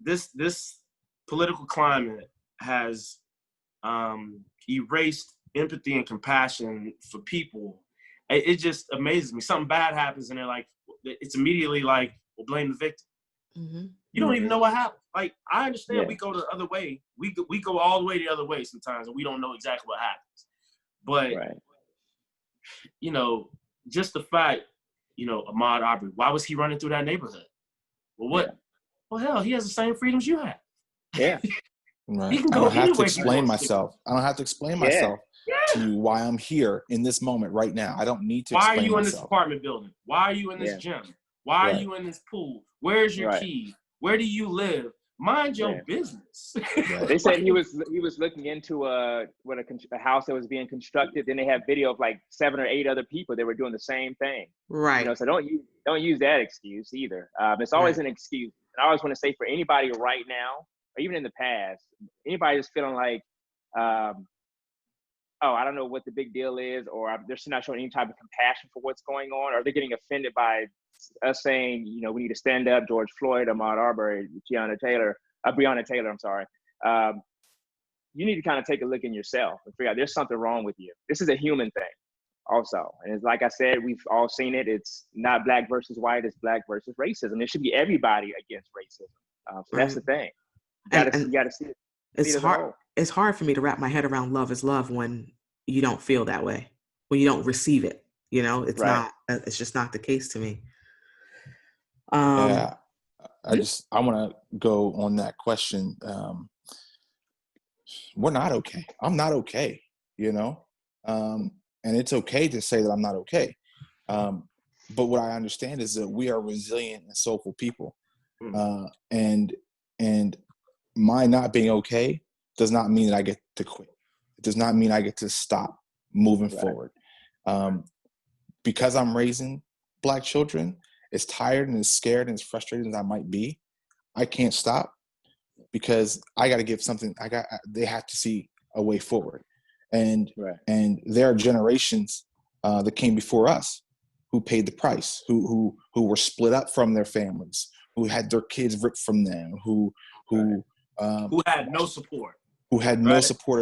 This political climate has erased empathy and compassion for people. It just amazes me. Something bad happens and they're like, it's immediately like, we'll blame the victim. Mm-hmm. You don't even know what happened. Like, I understand Yeah. we go the other way. We go all the way the other way sometimes, and we don't know exactly what happens. But, Right. you know, just the fact, you know, Ahmaud Arbery, why was he running through that neighborhood? Well, what? Yeah. Well, hell, he has the same freedoms you have. Yeah. He Right. can I go don't have to anywhere he explain wants to go. myself. I don't have to explain Yeah. myself to you why I'm here in this moment right now. I don't need to Why are explain you in this myself. apartment building? Why are you in this Yeah. gym? Why are Right. you in this pool? Where's your Right. keys? Where do you live? Mind your Yeah. business. Right. They said he was looking into a house that was being constructed. Then they have video of like 7 or 8 other people that were doing the same thing. Right. You know, so don't use that excuse either. It's always Right. an excuse. And I always want to say for anybody right now, or even in the past, anybody just feeling like, oh, I don't know what the big deal is, or they're not showing any type of compassion for what's going on, or they're getting offended by us saying, you know, we need to stand up, George Floyd, Ahmaud Arbery, Breonna Taylor, I'm sorry. You need to kind of take a look in yourself and figure out there's something wrong with you. This is a human thing also. And it's like I said, we've all seen it. It's not black versus white, it's black versus racism. It should be everybody against racism. So that's the thing. You gotta see it It's as a hard. whole. It's hard for me to wrap my head around love is love when you don't feel that way, when you don't receive it. You know, it's Right. not. It's just not the case to me. Yeah. I want to go on that question. We're not okay. I'm not okay, you know? And it's okay to say that I'm not okay. But what I understand is that we are resilient and soulful people. And my not being okay does not mean that I get to quit. It does not mean I get to stop moving forward. Because I'm raising Black children, as tired and as scared and as frustrated as I might be, I can't stop because I got to give something. They have to see a way forward. And there are generations that came before us who paid the price, who were split up from their families, who had their kids ripped from them, who had no support,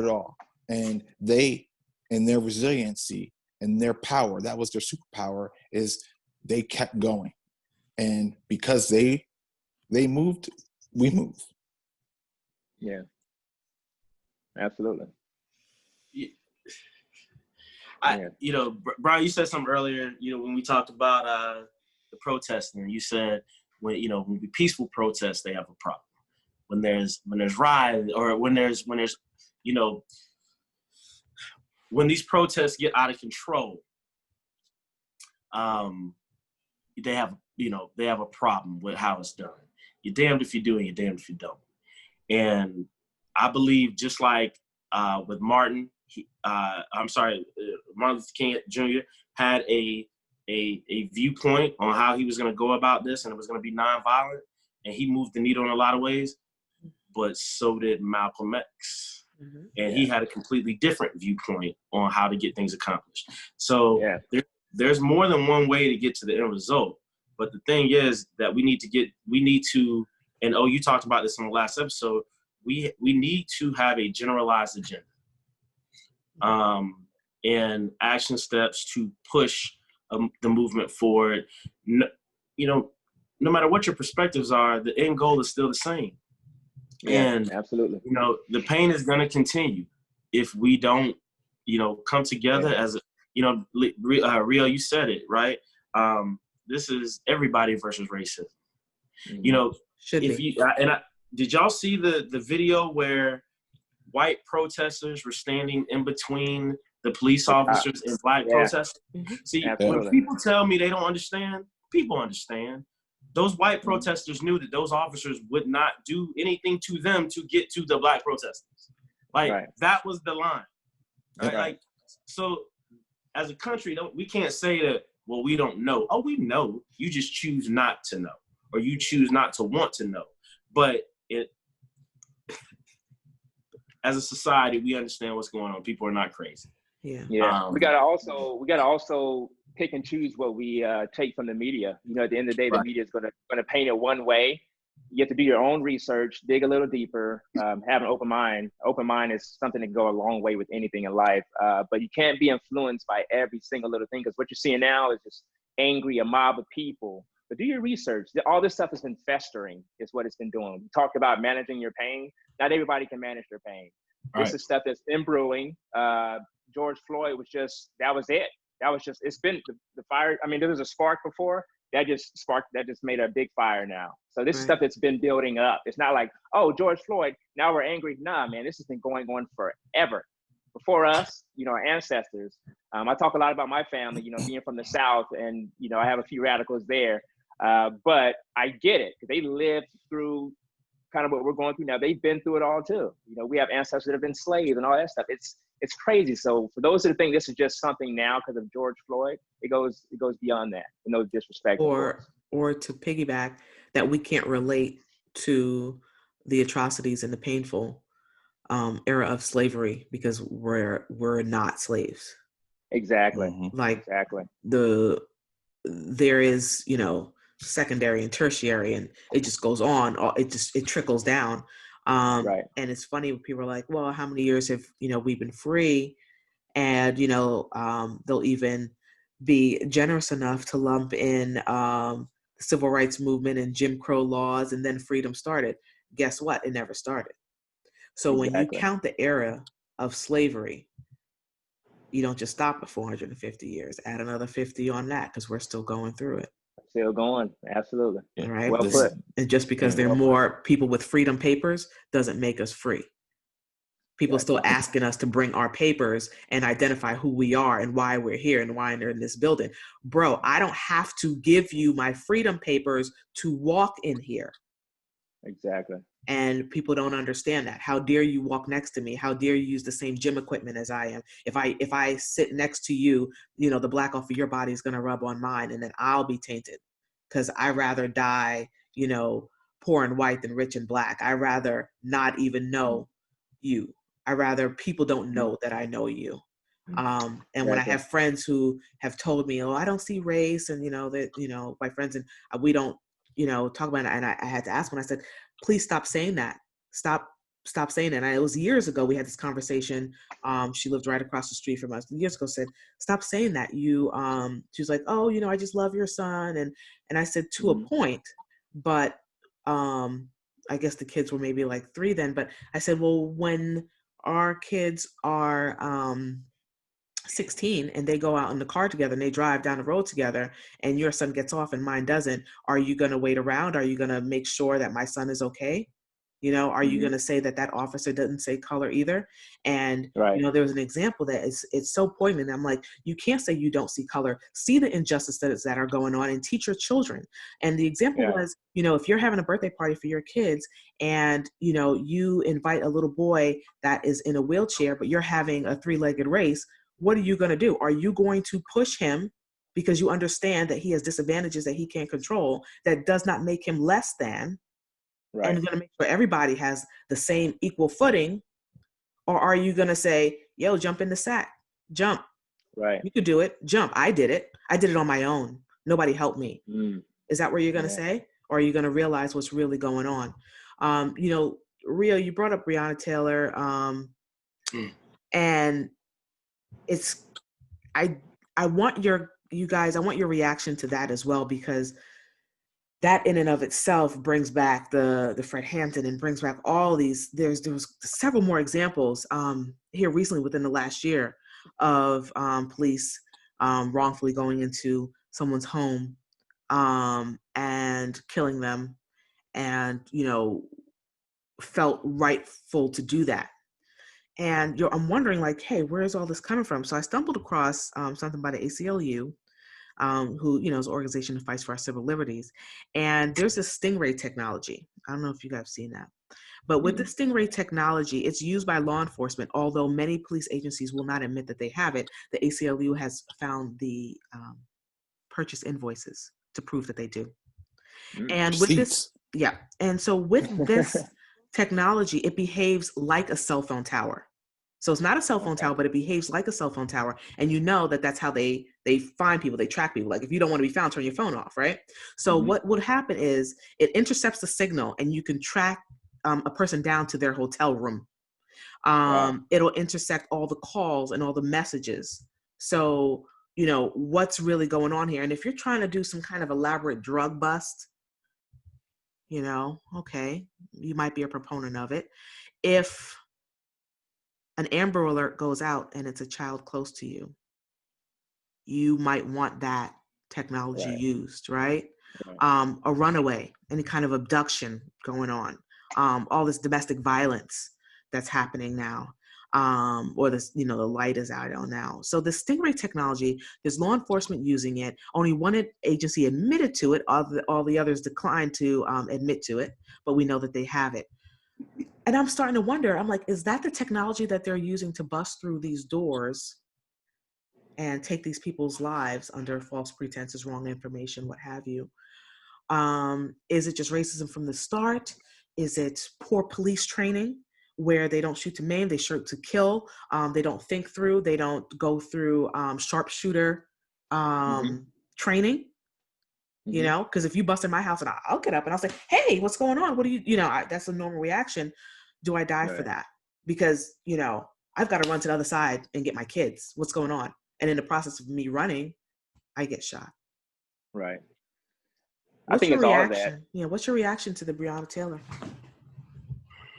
at all. And they, in their resiliency and their power, that was their superpower, is they kept going. And because they moved, we moved. Yeah, absolutely. You know, Brian, you said something earlier, you know, when we talked about the protesting, you said when we peaceful protests, they have a problem. When there's riots, or when there's you know, when these protests get out of control, they have a problem with how it's done. You're damned if you do and you're damned if you don't. And I believe just like with Martin, Martin Luther King Jr. had a viewpoint on how he was going to go about this, and it was going to be nonviolent, and he moved the needle in a lot of ways. But so did Malcolm X, and he had a completely different viewpoint on how to get things accomplished. So there's more than one way to get to the end result. But the thing is that we need to, and you talked about this in the last episode, we need to have a generalized agenda and action steps to push the movement forward. No matter what your perspectives are, the end goal is still the same. And absolutely, the pain is going to continue if we don't, come together as a, Rio, you said it, right? This is everybody versus racism. Did y'all see the video where white protesters were standing in between the police officers and black protesters? See, when people tell me they don't understand, people understand. Those white protesters knew that those officers would not do anything to them to get to the black protesters. That was the line. Right? So as a country, we can't say that, well, we don't know. Oh, we know. You just choose not to know, or you choose not to want to know. But as a society, we understand what's going on. People are not crazy. Yeah. We gotta also pick and choose what we take from the media. At the end of the day, the media is gonna paint it one way. You have to do your own research, dig a little deeper, have an open mind. Open mind is something that can go a long way with anything in life. But you can't be influenced by every single little thing, because what you're seeing now is just a mob of people But do your research. All this stuff has been festering, is what it's been doing. We talked about managing your pain. Not everybody can manage their pain. Right. This is stuff that's been brewing. George Floyd was just, that was it. That was just, it's been the fire. I mean, there was a spark before. That just made a big fire now. So this is stuff that's been building up. It's not like, oh, George Floyd, now we're angry. Nah, man, this has been going on forever. Before us, our ancestors. I talk a lot about my family, being from the South, and, I have a few radicals there. But I get it, because they lived through kind of what we're going through now. They've been through it all too. We have ancestors that have been slaves and all that stuff. It's crazy. So for those that think this is just something now because of George Floyd, it goes beyond that. No disrespect. Or to piggyback, that we can't relate to the atrocities and the painful era of slavery because we're not slaves. Exactly. Exactly. There is, secondary and tertiary, and it just goes on. It trickles down. Right. And it's funny when people are like, well, how many years have, we've been free? And, they'll even be generous enough to lump in the civil rights movement and Jim Crow laws, and then freedom started. Guess what? It never started. So when you count the era of slavery, you don't just stop at 450 years. Add another 50 on that, because we're still going through it. Still going. Absolutely. Right. Well put. And just because there are more people with freedom papers doesn't make us free. People are still asking us to bring our papers and identify who we are and why we're here and why they're in this building. Bro, I don't have to give you my freedom papers to walk in here. Exactly. And people don't understand that. How dare you walk next to me? How dare you use the same gym equipment as I am? If I sit next to you, the black off of your body is going to rub on mine, and then I'll be tainted, because I rather die, poor and white than rich and black. I rather not even know you. I rather people don't know that I know you. And when I have friends who have told me, oh, I don't see race, and that, my friends, and we don't, talk about it. And I had to ask when I said, please stop saying that. Stop saying that. And it was years ago we had this conversation. She lived right across the street from us. Years ago, said, stop saying that. She was like, oh, I just love your son. And I said, to a point, but I guess the kids were maybe like 3 then. But I said, well, when our kids are 16 and they go out in the car together and they drive down the road together, and your son gets off and mine doesn't, are you going to wait around? Are you going to make sure that my son is okay? Are you going to say that officer doesn't say color either? And, there was an example that it's so poignant. I'm like, you can't say you don't see color. See the injustices that are going on and teach your children. And the example was, if you're having a birthday party for your kids and, you invite a little boy that is in a wheelchair, but you're having a 3-legged race, what are you going to do? Are you going to push him because you understand that he has disadvantages that he can't control? That does not make him less than. Right. And you're going to make sure everybody has the same equal footing? Or are you going to say, yo, jump in the sack, jump. Right. You could do it. Jump. I did it. I did it on my own. Nobody helped me. Is that what you're going to say? Or are you going to realize what's really going on? Rio, you brought up Breonna Taylor. And it's, I want you guys, I want your reaction to that as well, because that in and of itself brings back the Fred Hampton and brings back all these, there was several more examples here recently within the last year of police wrongfully going into someone's home and killing them, and, felt rightful to do that. And I'm wondering, like, hey, where is all this coming from? So I stumbled across something by the ACLU, who, is an organization that fights for our civil liberties. And there's this Stingray technology. I don't know if you guys have seen that. But with the Stingray technology, it's used by law enforcement, although many police agencies will not admit that they have it. The ACLU has found the purchase invoices to prove that they do. And with this, and so with this technology, it behaves like a cell phone tower. So it's not a cell phone tower, but it behaves like a cell phone tower. And that's how they find people, they track people. Like, if you don't want to be found, turn your phone off, right? So what would happen is it intercepts the signal, and you can track a person down to their hotel room. It'll intersect all the calls and all the messages. So what's really going on here. And if you're trying to do some kind of elaborate drug bust, okay, you might be a proponent of it. If an Amber Alert goes out and it's a child close to you, you might want that technology used, right? A runaway, any kind of abduction going on, all this domestic violence that's happening now, or this, the light is out on now. So the Stingray technology, there's law enforcement using it. Only one agency admitted to it. All the others declined to admit to it, but we know that they have it. And I'm starting to wonder, I'm like, is that the technology that they're using to bust through these doors and take these people's lives under false pretenses, wrong information, what have you? Is it just racism from the start? Is it poor police training where they don't shoot to maim, they shoot to kill? They don't think through, they don't go through sharpshooter training, because if you bust in my house and I'll get up and I'll say, hey, what's going on? What do you, that's a normal reaction. Do I die for that? Because, I've got to run to the other side and get my kids. What's going on? And in the process of me running, I get shot. Right. What's I think your it's reaction? all of that. Yeah, what's your reaction to the Breonna Taylor?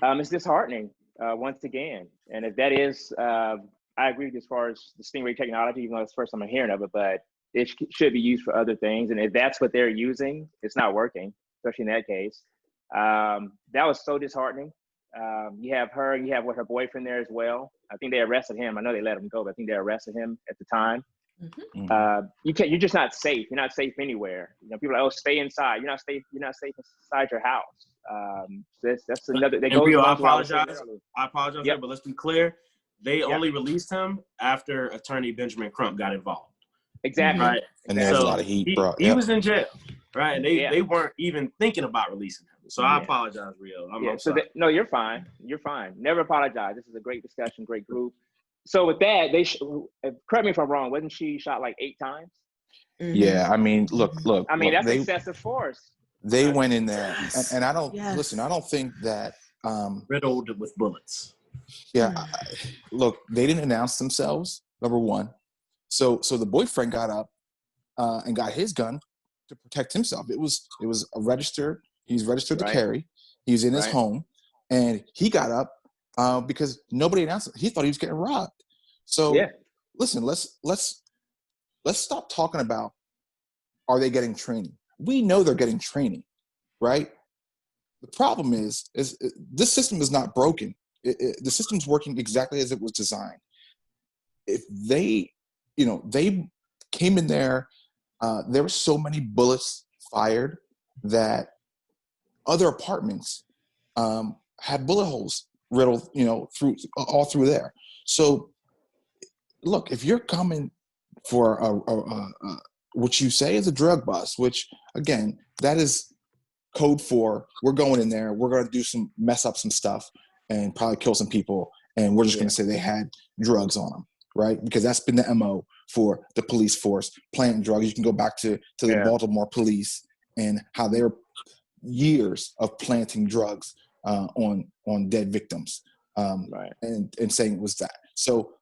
It's disheartening, once again. And if that is, I agree with you as far as the Stingray technology, even though it's the first time I'm hearing of it, but it should be used for other things. And if that's what they're using, it's not working, especially in that case. That was so disheartening. You have her her boyfriend there as well. I think they arrested him. I know they let him go, but I think they arrested him at the time. You're just not safe. You're not safe anywhere. People are like, oh, stay inside. You're not safe inside your house. That's another. That goes I along to what I was saying apologize. earlier. I apologize there, but let's be clear. They Yep. only released him after attorney Benjamin Crump got involved. Exactly. Right. And there's a lot of heat brought. He was in jail. Right. And they weren't even thinking about releasing him. So I apologize, Rio. I'm sorry. No, you're fine. You're fine. Never apologize. This is a great discussion, great group. So with that, correct me if I'm wrong. Wasn't she shot like 8 times? Yeah, I mean, look. I mean, look, that's excessive force. They went in there, and I don't Yes. I don't think that Riddled with bullets. Yeah, look, they didn't announce themselves. Number one, so the boyfriend got up and got his gun to protect himself. It was a registered. He's registered to carry. He's in his home, and he got up because nobody announced it. He thought he was getting robbed. So listen, let's stop talking about are they getting training. We know they're getting training, right? The problem is this system is not broken. The system's working exactly as it was designed. If they came in there, there were so many bullets fired that other apartments had bullet holes riddled, through all through there. So, look, if you're coming for what you say is a drug bust, which again, that is code for we're going in there, we're going to mess up some stuff and probably kill some people, and we're just going to say they had drugs on them, right? Because that's been the MO for the police force, planting drugs. You can go back to the Baltimore police and how they were years of planting drugs on dead victims, and saying it was that. So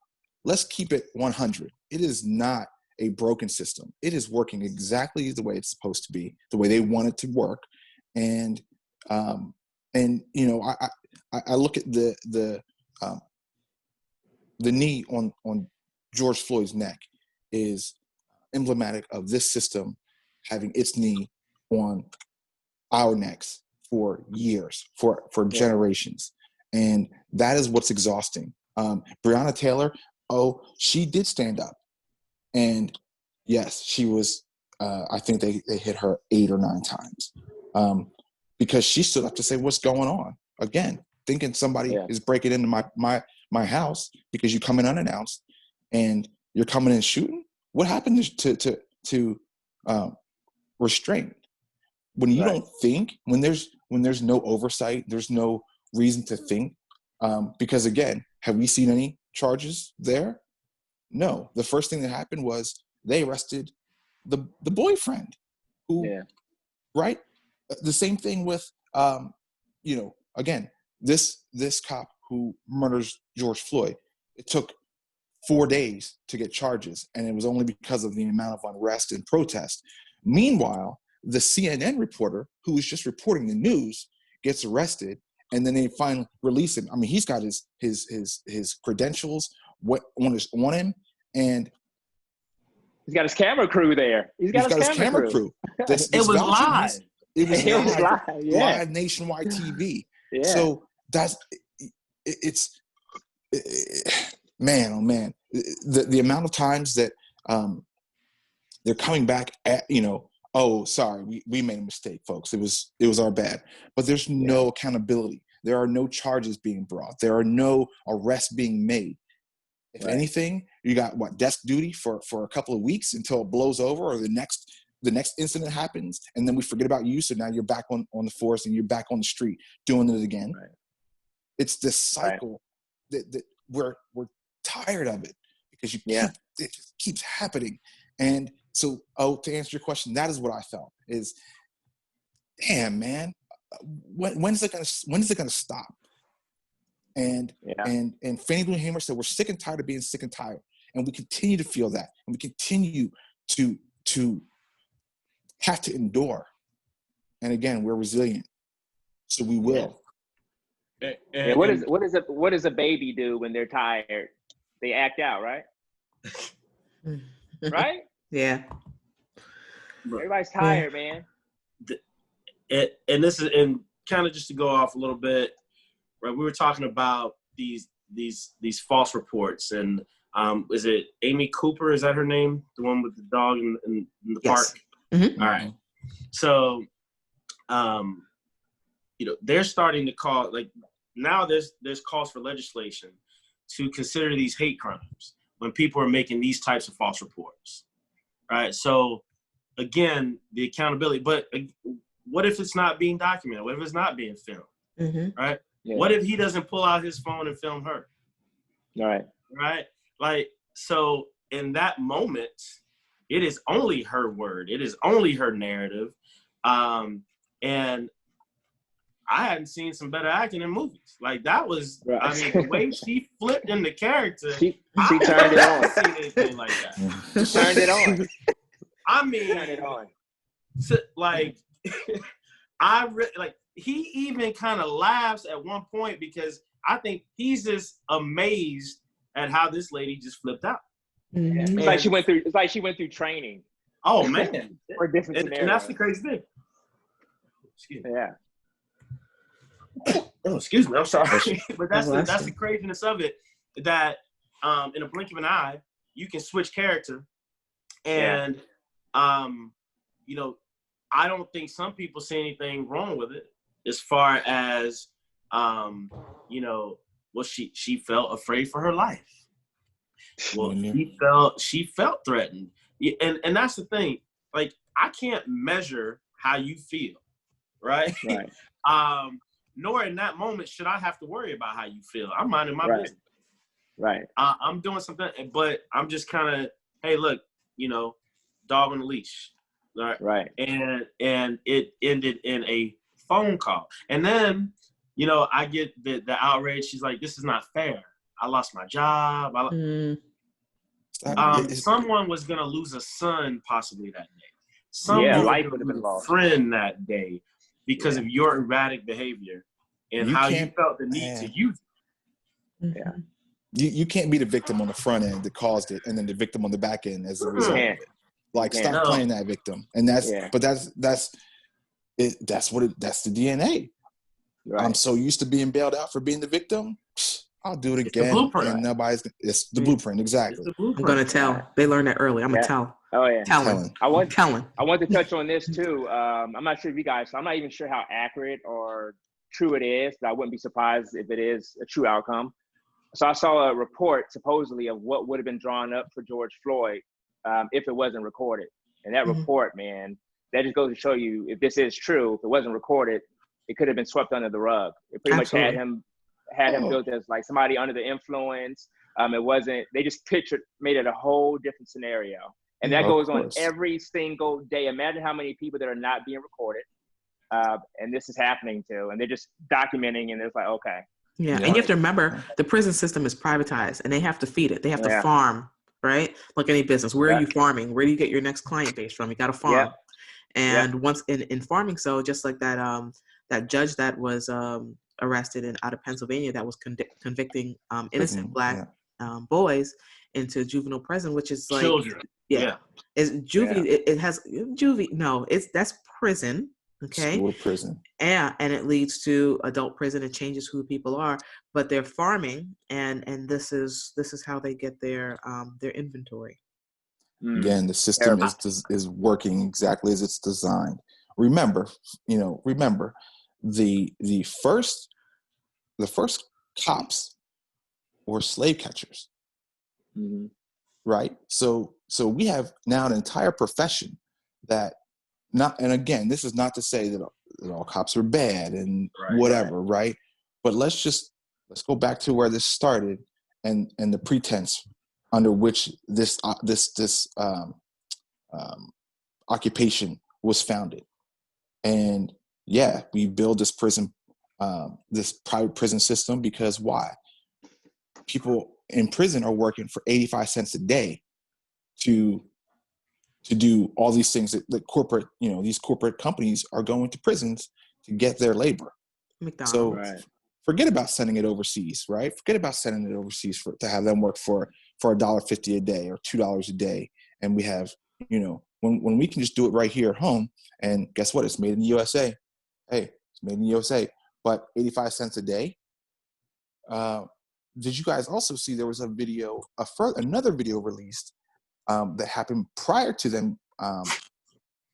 let's keep it 100. It is not a broken system. It is working exactly the way it's supposed to be, the way they want it to work. And I look at the knee on George Floyd's neck is emblematic of this system having its knee on our necks for years, for generations. And that is what's exhausting. Breonna Taylor, she did stand up. And yes, she was, I think they hit her 8 or 9 times because she stood up to say what's going on. Again, thinking somebody is breaking into my house because you come in unannounced and you're coming in shooting. What happened to restraint? When you don't think, when there's no oversight, there's no reason to think. Because again, have we seen any charges there? No. The first thing that happened was they arrested the boyfriend, who, right? The same thing with, again, this cop who murders George Floyd. It took 4 days to get charges, and it was only because of the amount of unrest and protest. Meanwhile, the CNN reporter who was just reporting the news gets arrested, and then they finally release him. I mean, he's got his credentials on him, and he's got his camera crew there. He's got his camera crew. This It was vouching, live. It was It live, was live, yeah. live nationwide TV. Yeah. So man, oh man, the amount of times that they're coming back at, oh, sorry, we made a mistake, folks. It was our bad. But there's no accountability. There are no charges being brought. There are no arrests being made. If anything, you got desk duty for a couple of weeks until it blows over, or the next incident happens, and then we forget about you. So now you're back on the force, and you're back on the street doing it again. Right. It's this cycle that we're tired of it, because it just keeps happening. And so, to answer your question, that is what I felt is, damn, man, when is it gonna stop? And Fannie Lou Hamer said, we're sick and tired of being sick and tired, and we continue to feel that, and we continue to have to endure. And again, we're resilient, so we will. And what does a baby do when they're tired? They act out, right? Right? Yeah. Everybody's tired, man. And this is, and kind of just to go off a little bit, right? We were talking about these false reports, and is it Amy Cooper? Is that her name? The one with the dog in the park? Mm-hmm. All right. So, they're starting to call, like, now there's calls for legislation to consider these hate crimes when people are making these types of false reports, right? So, again, the accountability. But what if it's not being documented? What if it's not being filmed, right? Yeah. What if he doesn't pull out his phone and film her? Right? Like, so in that moment, it is only her word. It is only her narrative. And I hadn't seen some better acting in movies. Like, that was, I mean, the way she flipped in the character. She turned it on. I haven't seen anything like that. She turned it on. I mean, turned it on. Like, he even kind of laughs at one point, because I think he's just amazed at how this lady just flipped out. Mm-hmm. It's like she went through training. Oh man, for a different scenario. And that's the crazy thing. Excuse me. Yeah. Oh, excuse me. I'm sorry, but that's the craziness of it. That in a blink of an eye, you can switch character, and I don't think some people see anything wrong with it, as far as she felt afraid for her life. Well, she felt threatened. And that's the thing. Like, I can't measure how you feel, right? Nor in that moment should I have to worry about how you feel. I'm minding my business. Right. I'm doing something, but I'm just kind of, hey, look, dog on the leash. Right. And it ended in a phone call. And then, I get the outrage. She's like, this is not fair. I lost my job. Someone was going to lose a son possibly that day. Someone life would have been lost. Friend that day because of your erratic behavior and how you felt the need to use it. Yeah. You can't be the victim on the front end that caused it, and then the victim on the back end as a result of it. Like, stop playing that victim. And that's the DNA. Right. I'm so used to being bailed out for being the victim. I'll do it again. And it's the blueprint. Exactly. The blueprint. I'm going to tell. They learned that early. I'm going to tell. Oh, yeah. Telling. I want to touch on this too. I'm not sure if you guys, I'm not even sure how accurate or true it is, but I wouldn't be surprised if it is a true outcome. So I saw a report supposedly of what would have been drawn up for George Floyd if it wasn't recorded. And that report, man, that just goes to show you, if this is true, if it wasn't recorded, it could have been swept under the rug. It pretty much had him built as like somebody under the influence. It wasn't, they just made it a whole different scenario. And that goes on every single day. Imagine how many people that are not being recorded. And this is happening to, and they're just documenting, and it's like, okay. Yeah, and Yeah. you have to remember the prison system is privatized, and they have to feed it. They have to Yeah. farm, right? Like any business. Where are Yeah. you farming? Where do you get your next client base from? You got to Yeah. farm. And once in farming, so just like that that judge that was arrested out of Pennsylvania that was convicting innocent Prison, black boys into juvenile prison, which is like Children. Yeah. Is juvie? Yeah. It has juvie. No, that's prison. Okay, school to prison. and it leads to adult prison. It changes who people are, but they're farming, and this is how they get their inventory. Again, the system is working exactly as it's designed. Remember, the first cops were slave catchers, right? So we have now an entire profession that not. And again, this is not to say that all cops are bad and whatever, right? But let's go back to where this started and the pretense under which this occupation was founded. And yeah, we build this this private prison system because why? People in prison are working for 85 cents a day to do all these things that corporate, these corporate companies are going to prisons to get their labor. McDonald's. So forget about sending it overseas, right? Forget about sending it overseas to have them work for $1.50 a day or $2 a day. And we have, when we can just do it right here at home, and guess what? It's made in the USA. Hey, it's made in the USA, but 85 cents a day. Did you guys also see there was another video released that happened prior to them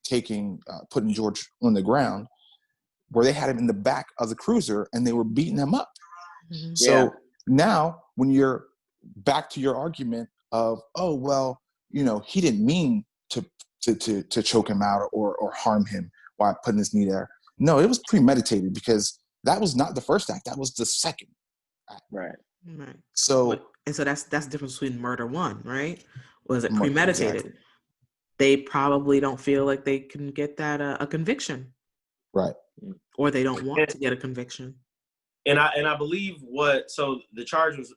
putting George on the ground, where they had him in the back of the cruiser and they were beating him up. Mm-hmm. So now when you're back to your argument of, oh, well, he didn't mean to choke him out or harm him while putting his knee there. No, it was premeditated because that was not the first act. That was the second act. Right. So that's the difference between murder one, right? Was it premeditated? Exactly. They probably don't feel like they can get that a conviction. Right. Or they don't want to get a conviction. And I believe so the charge was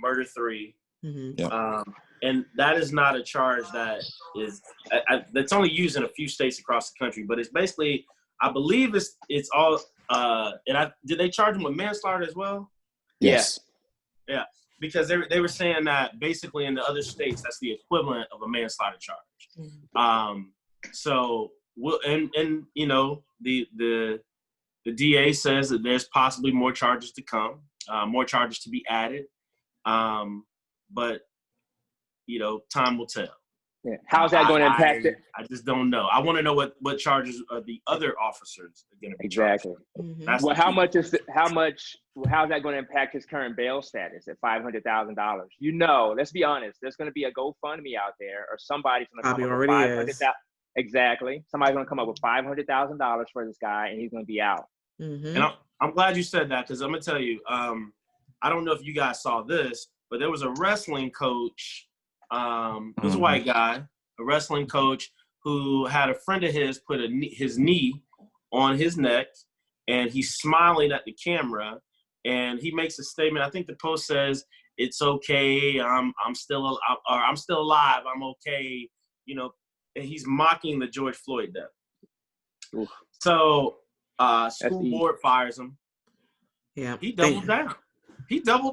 murder 3. Mm-hmm. Yeah. And that is not a charge that is that's only used in a few states across the country, but it's basically, I believe it's all did they charge him with manslaughter as well? Yes. Yeah. Because they were saying that basically in the other states that's the equivalent of a manslaughter charge. Mm-hmm. So the DA says that there's possibly more charges to come, more charges to be added. But time will tell. Yeah. How's that going to impact it? I just don't know. I want to know what charges the other officers are going to be charged. Mm-hmm. Well, how's that going to impact his current bail status at $500,000? Let's be honest. There's going to be a GoFundMe out there, or somebody's going to come up with $500,000. Exactly. Somebody's going to come up with $500,000 for this guy, and he's going to be out. Mm-hmm. And I'm glad you said that, because I'm going to tell you, I don't know if you guys saw this, but there was a wrestling coach. It was a white guy, a wrestling coach, who had a friend of his put his knee on his neck, and he's smiling at the camera, and he makes a statement. I think the post says, "It's okay. I'm still alive. I'm okay." And he's mocking the George Floyd death. Oof. So school board fires him. Yeah, he doubled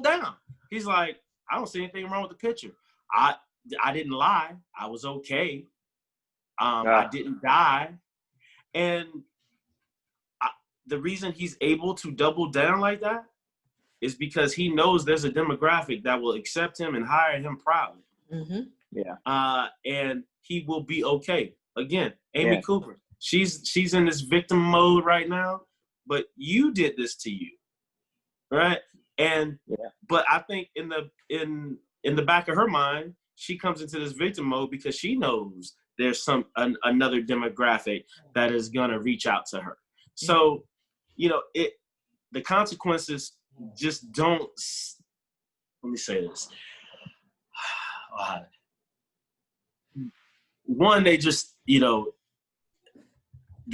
down. He's like, I don't see anything wrong with the picture. I didn't lie. I was okay. I didn't die. And the reason he's able to double down like that is because he knows there's a demographic that will accept him and hire him proudly. Mm-hmm. Yeah. And he will be okay. Again, Amy Cooper, she's in this victim mode right now, but you did this to you, right? And but I think in the back of her mind, she comes into this victim mode because she knows there's another demographic that is gonna reach out to her. So, the consequences just don't. Let me say this. One, they just, the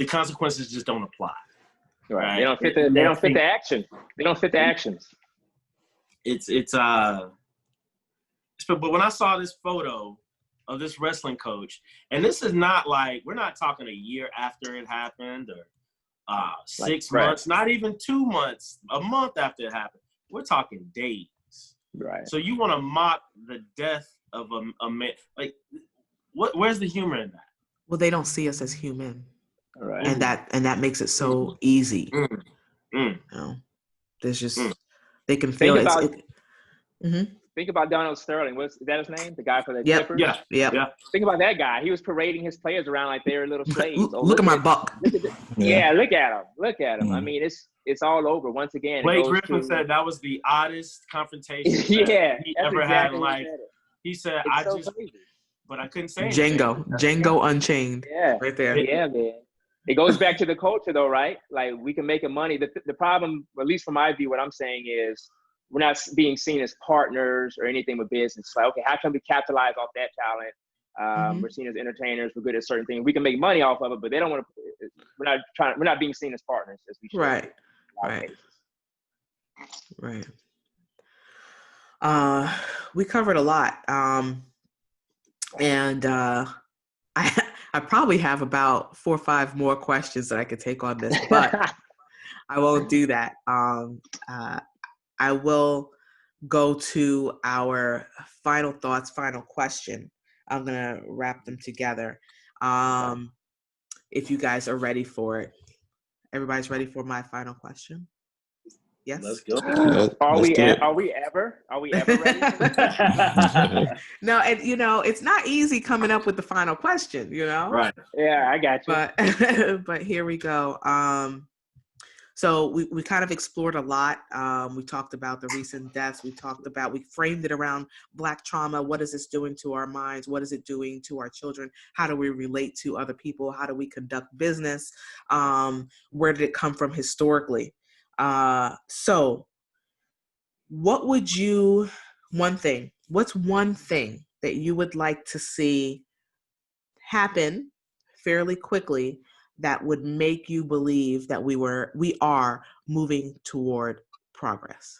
consequences just don't apply. Right. They don't fit the. They don't fit the action. They don't fit the actions. But when I saw this photo of this wrestling coach, and this is not like, we're not talking a year after it happened or 6 months, not even 2 months, a month after it happened. We're talking days. Right. So you want to mock the death of a man? Like, where's the humor in that? Well, they don't see us as human, right? And that makes it so easy. Mm. You know, there's just they can feel Think about Donald Sterling. Is that his name? The guy for the Yep. Clippers? Yeah. Think about that guy. He was parading his players around like they were little slaves. Look at my buck. Look at look at him. Look at him. I mean, it's all over. Once again, Blake Griffin said that was the oddest confrontation he ever had in life. He said, but I couldn't say anything. Django Unchained. Yeah. Right there. Yeah, man. It goes back to the culture though, right? Like, we can make money. The problem, at least from my view, what I'm saying is, we're not being seen as partners or anything with business. Like, okay, how can we capitalize off that talent? We're seen as entertainers. We're good at certain things. We can make money off of it, but they don't want to. We're not being seen as partners as we should. Right. We covered a lot, and I probably have about 4 or 5 more questions that I could take on this, but I won't do that. I will go to our final thoughts, final question. I'm going to wrap them together. If you guys are ready for it. Everybody's ready for my final question? Yes? Let's go. Are we ever ready? No, and it's not easy coming up with the final question, Right. Yeah, I got you. But here we go. So we kind of explored a lot. We talked about the recent deaths. We framed it around Black trauma. What is this doing to our minds? What is it doing to our children? How do we relate to other people? How do we conduct business? Where did it come from historically? So what's one thing that you would like to see happen fairly quickly that would make you believe that we are moving toward progress?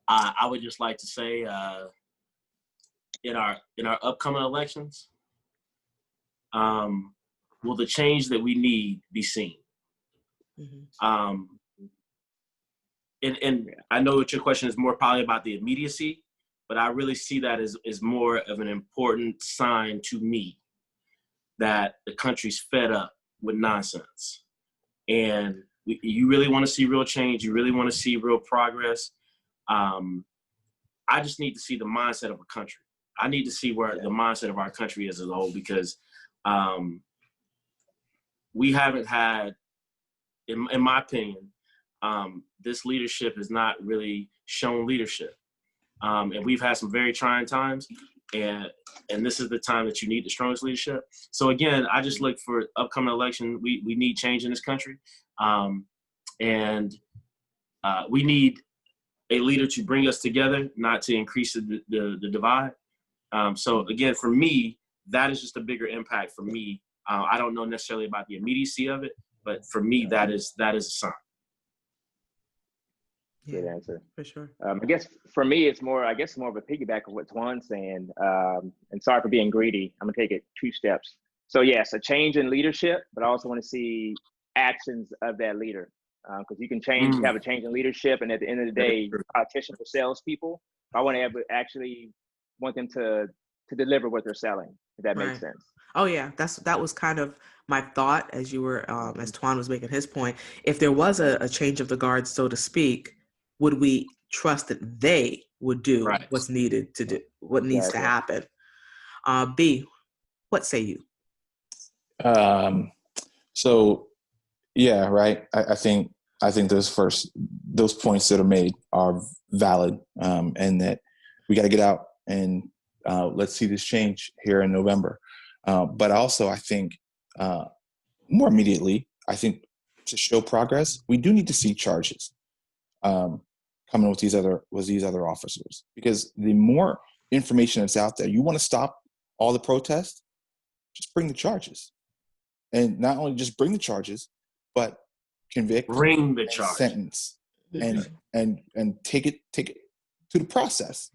I would just like to say, in our upcoming elections, will the change that we need be seen? And I know that your question is more probably about the immediacy, but I really see that as more of an important sign to me that the country's fed up with nonsense. And you really want to see real change. You really want to see real progress. I just need to see the mindset of a country. I need to see where the mindset of our country is as a whole, because we haven't had, in my opinion, this leadership has not really shown leadership. And we've had some very trying times, and this is the time that you need the strongest leadership. So again, I just look for upcoming election. We need change in this country. And we need a leader to bring us together, not to increase the divide. So again, for me, that is just a bigger impact for me. I don't know necessarily about the immediacy of it, but for me, that is a sign. Good answer. For sure. I guess for me, it's more of a piggyback of what Twan's saying. And sorry for being greedy. I'm gonna take it 2 steps. So yes, a change in leadership, but I also want to see actions of that leader. Because you can have a change in leadership, and at the end of the day, politicians are salespeople. I want to actually want them to deliver what they're selling, if that makes sense. Oh yeah, that was kind of my thought as you were as Twan was making his point. If there was a change of the guard, so to speak, would we trust that they would do what's needed to do, what needs to happen? B, what say you? So yeah, right. I think those points that are made are valid, and that we got to get out and let's see this change here in November. But also, I think more immediately, I think to show progress, we do need to see charges coming with these other officers, because the more information that's out there, you want to stop all the protests, just bring the charges. and not only just bring the charges, but convict, Bring the and charge. sentence, and take it to the process,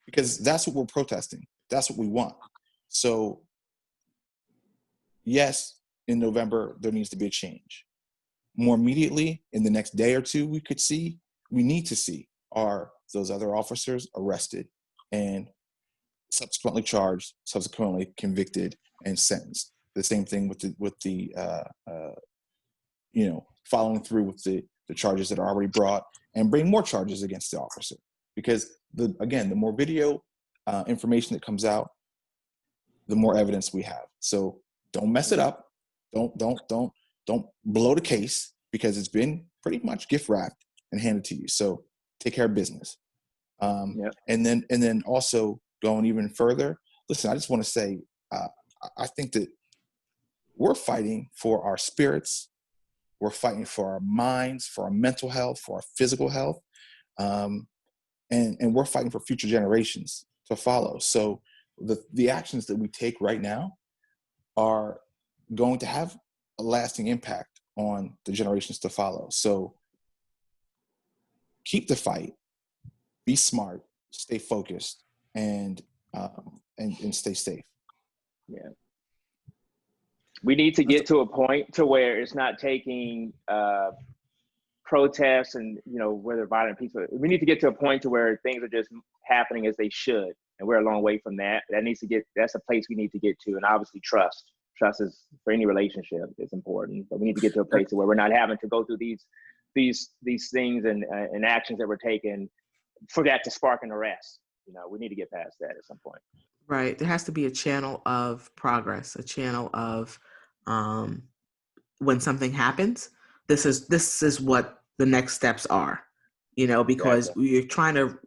because that's what we're protesting. That's what we want. So yes, in November there needs to be a change. More immediately, in the next day or two, we need to see are those other officers arrested and subsequently charged, subsequently convicted and sentenced. The same thing with the following through with the charges that are already brought, and bring more charges against the officer. Because the more video information that comes out, the more evidence we have. So don't mess it up. Don't blow the case, because it's been pretty much gift wrapped and handed to you. So take care of business. And then also going even further. Listen, I just want to say, I think that we're fighting for our spirits. We're fighting for our minds, for our mental health, for our physical health. And we're fighting for future generations to follow. So the actions that we take right now are going to have a lasting impact on the generations to follow. So keep the fight, be smart, stay focused, and stay safe. Yeah. We need to get to a point to where it's not taking protests and, whether violent peaceful. We need to get to a point to where things are just happening as they should. And we're a long way from that. That's a place we need to get to. And obviously trust is, for any relationship, is important. But we need to get to a place where we're not having to go through these things and actions that we're taking for that to spark an arrest. We need to get past that at some point. Right. There has to be a channel of progress, a channel of when something happens, this is what the next steps are, because we're trying to,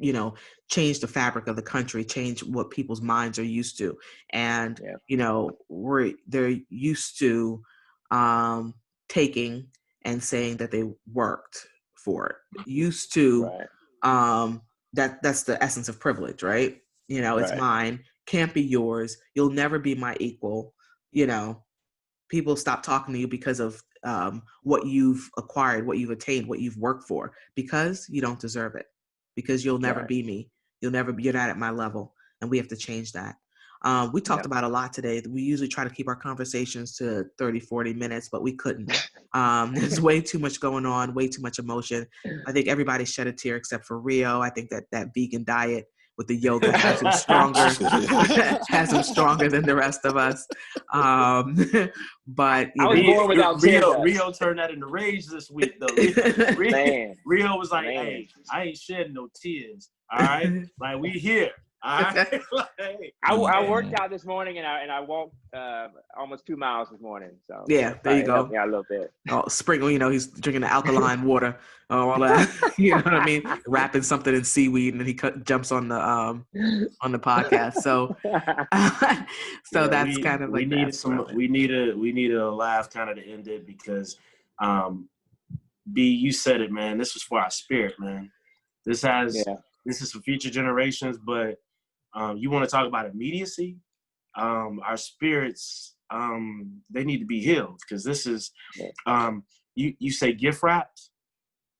change the fabric of the country, change what people's minds are used to. And, they're used to taking and saying that they worked for it, used to, that's the essence of privilege, right? It's mine, can't be yours. You'll never be my equal. People stop talking to you because of what you've acquired, what you've attained, what you've worked for, because you don't deserve it, because you'll never be me. You're not at my level. And we have to change that. We talked about a lot today. We usually try to keep our conversations to 30, 40 minutes, but we couldn't. There's way too much going on, way too much emotion. I think everybody shed a tear except for Rio. I think that vegan diet with the yoga has him stronger, than the rest of us. But I was born without Rio turned that into rage this week, though. Rio was like, "Hey, I ain't shedding no tears. All right, like we here. All right." I worked out this morning and I walked almost 2 miles this morning. So yeah, there you go. Helped me out a little bit. Oh, sprinkle, he's drinking the alkaline water, all that. You know what I mean? Wrapping something in seaweed, and then he jumps on the podcast. So, that's kind of like we need a laugh kind of to end it, because B, you said it, man. This was for our spirit, man. This is for future generations, but you want to talk about immediacy? Our spirits, they need to be healed, because this is, you say gift wrapped.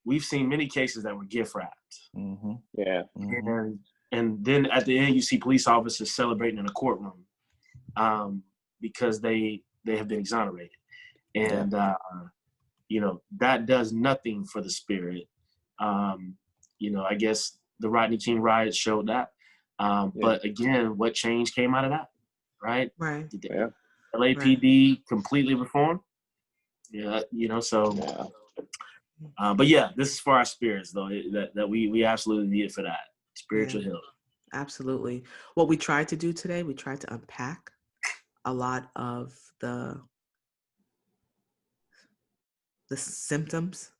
We've seen many cases that were gift wrapped. Mm-hmm. Yeah. Mm-hmm. And then at the end, you see police officers celebrating in a courtroom because they have been exonerated. And, that does nothing for the spirit. I guess the Rodney King riot showed that. But again, what change came out of that, right? Right. Did the LAPD completely reform? Yeah, so. Yeah. But yeah, this is for our spirits, though. That we absolutely need it for that spiritual healing. Absolutely. What we tried to do today, we tried to unpack a lot of the symptoms.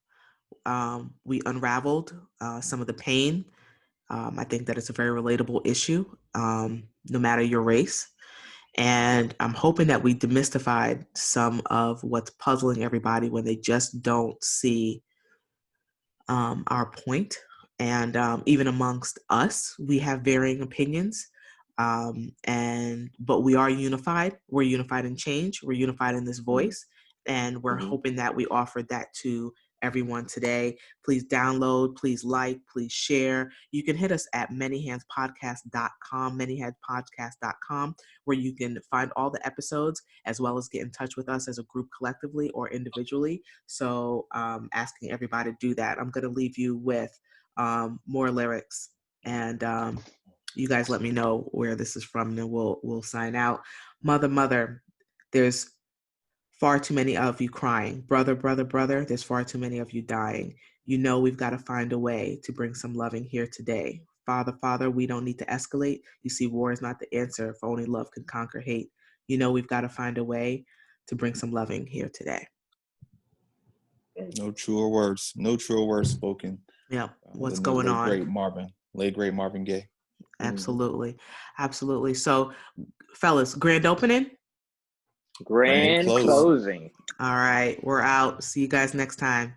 We unraveled some of the pain. I think that it's a very relatable issue, no matter your race. And I'm hoping that we demystified some of what's puzzling everybody when they just don't see our point. And even amongst us, we have varying opinions. But we are unified. We're unified in change. We're unified in this voice. And we're Mhm. hoping that we offered that to everyone today. Please download, please like, please share. You can hit us at manyhandspodcast.com, manyhandspodcast.com, where you can find all the episodes as well as get in touch with us as a group collectively or individually. So asking everybody to do that. I'm going to leave you with more lyrics, and you guys let me know where this is from, and then we'll sign out. Mother, mother, there's far too many of you crying. Brother, brother, brother, there's far too many of you dying. You know we've got to find a way to bring some loving here today. Father, Father, we don't need to escalate. You see, war is not the answer, if only love can conquer hate. You know we've got to find a way to bring some loving here today. No truer words. No truer words spoken. Yeah, what's Than the going late on? great Marvin Gaye. Absolutely. Absolutely. So, fellas, grand opening? Grand close. closing. All right, we're out. See you guys next time.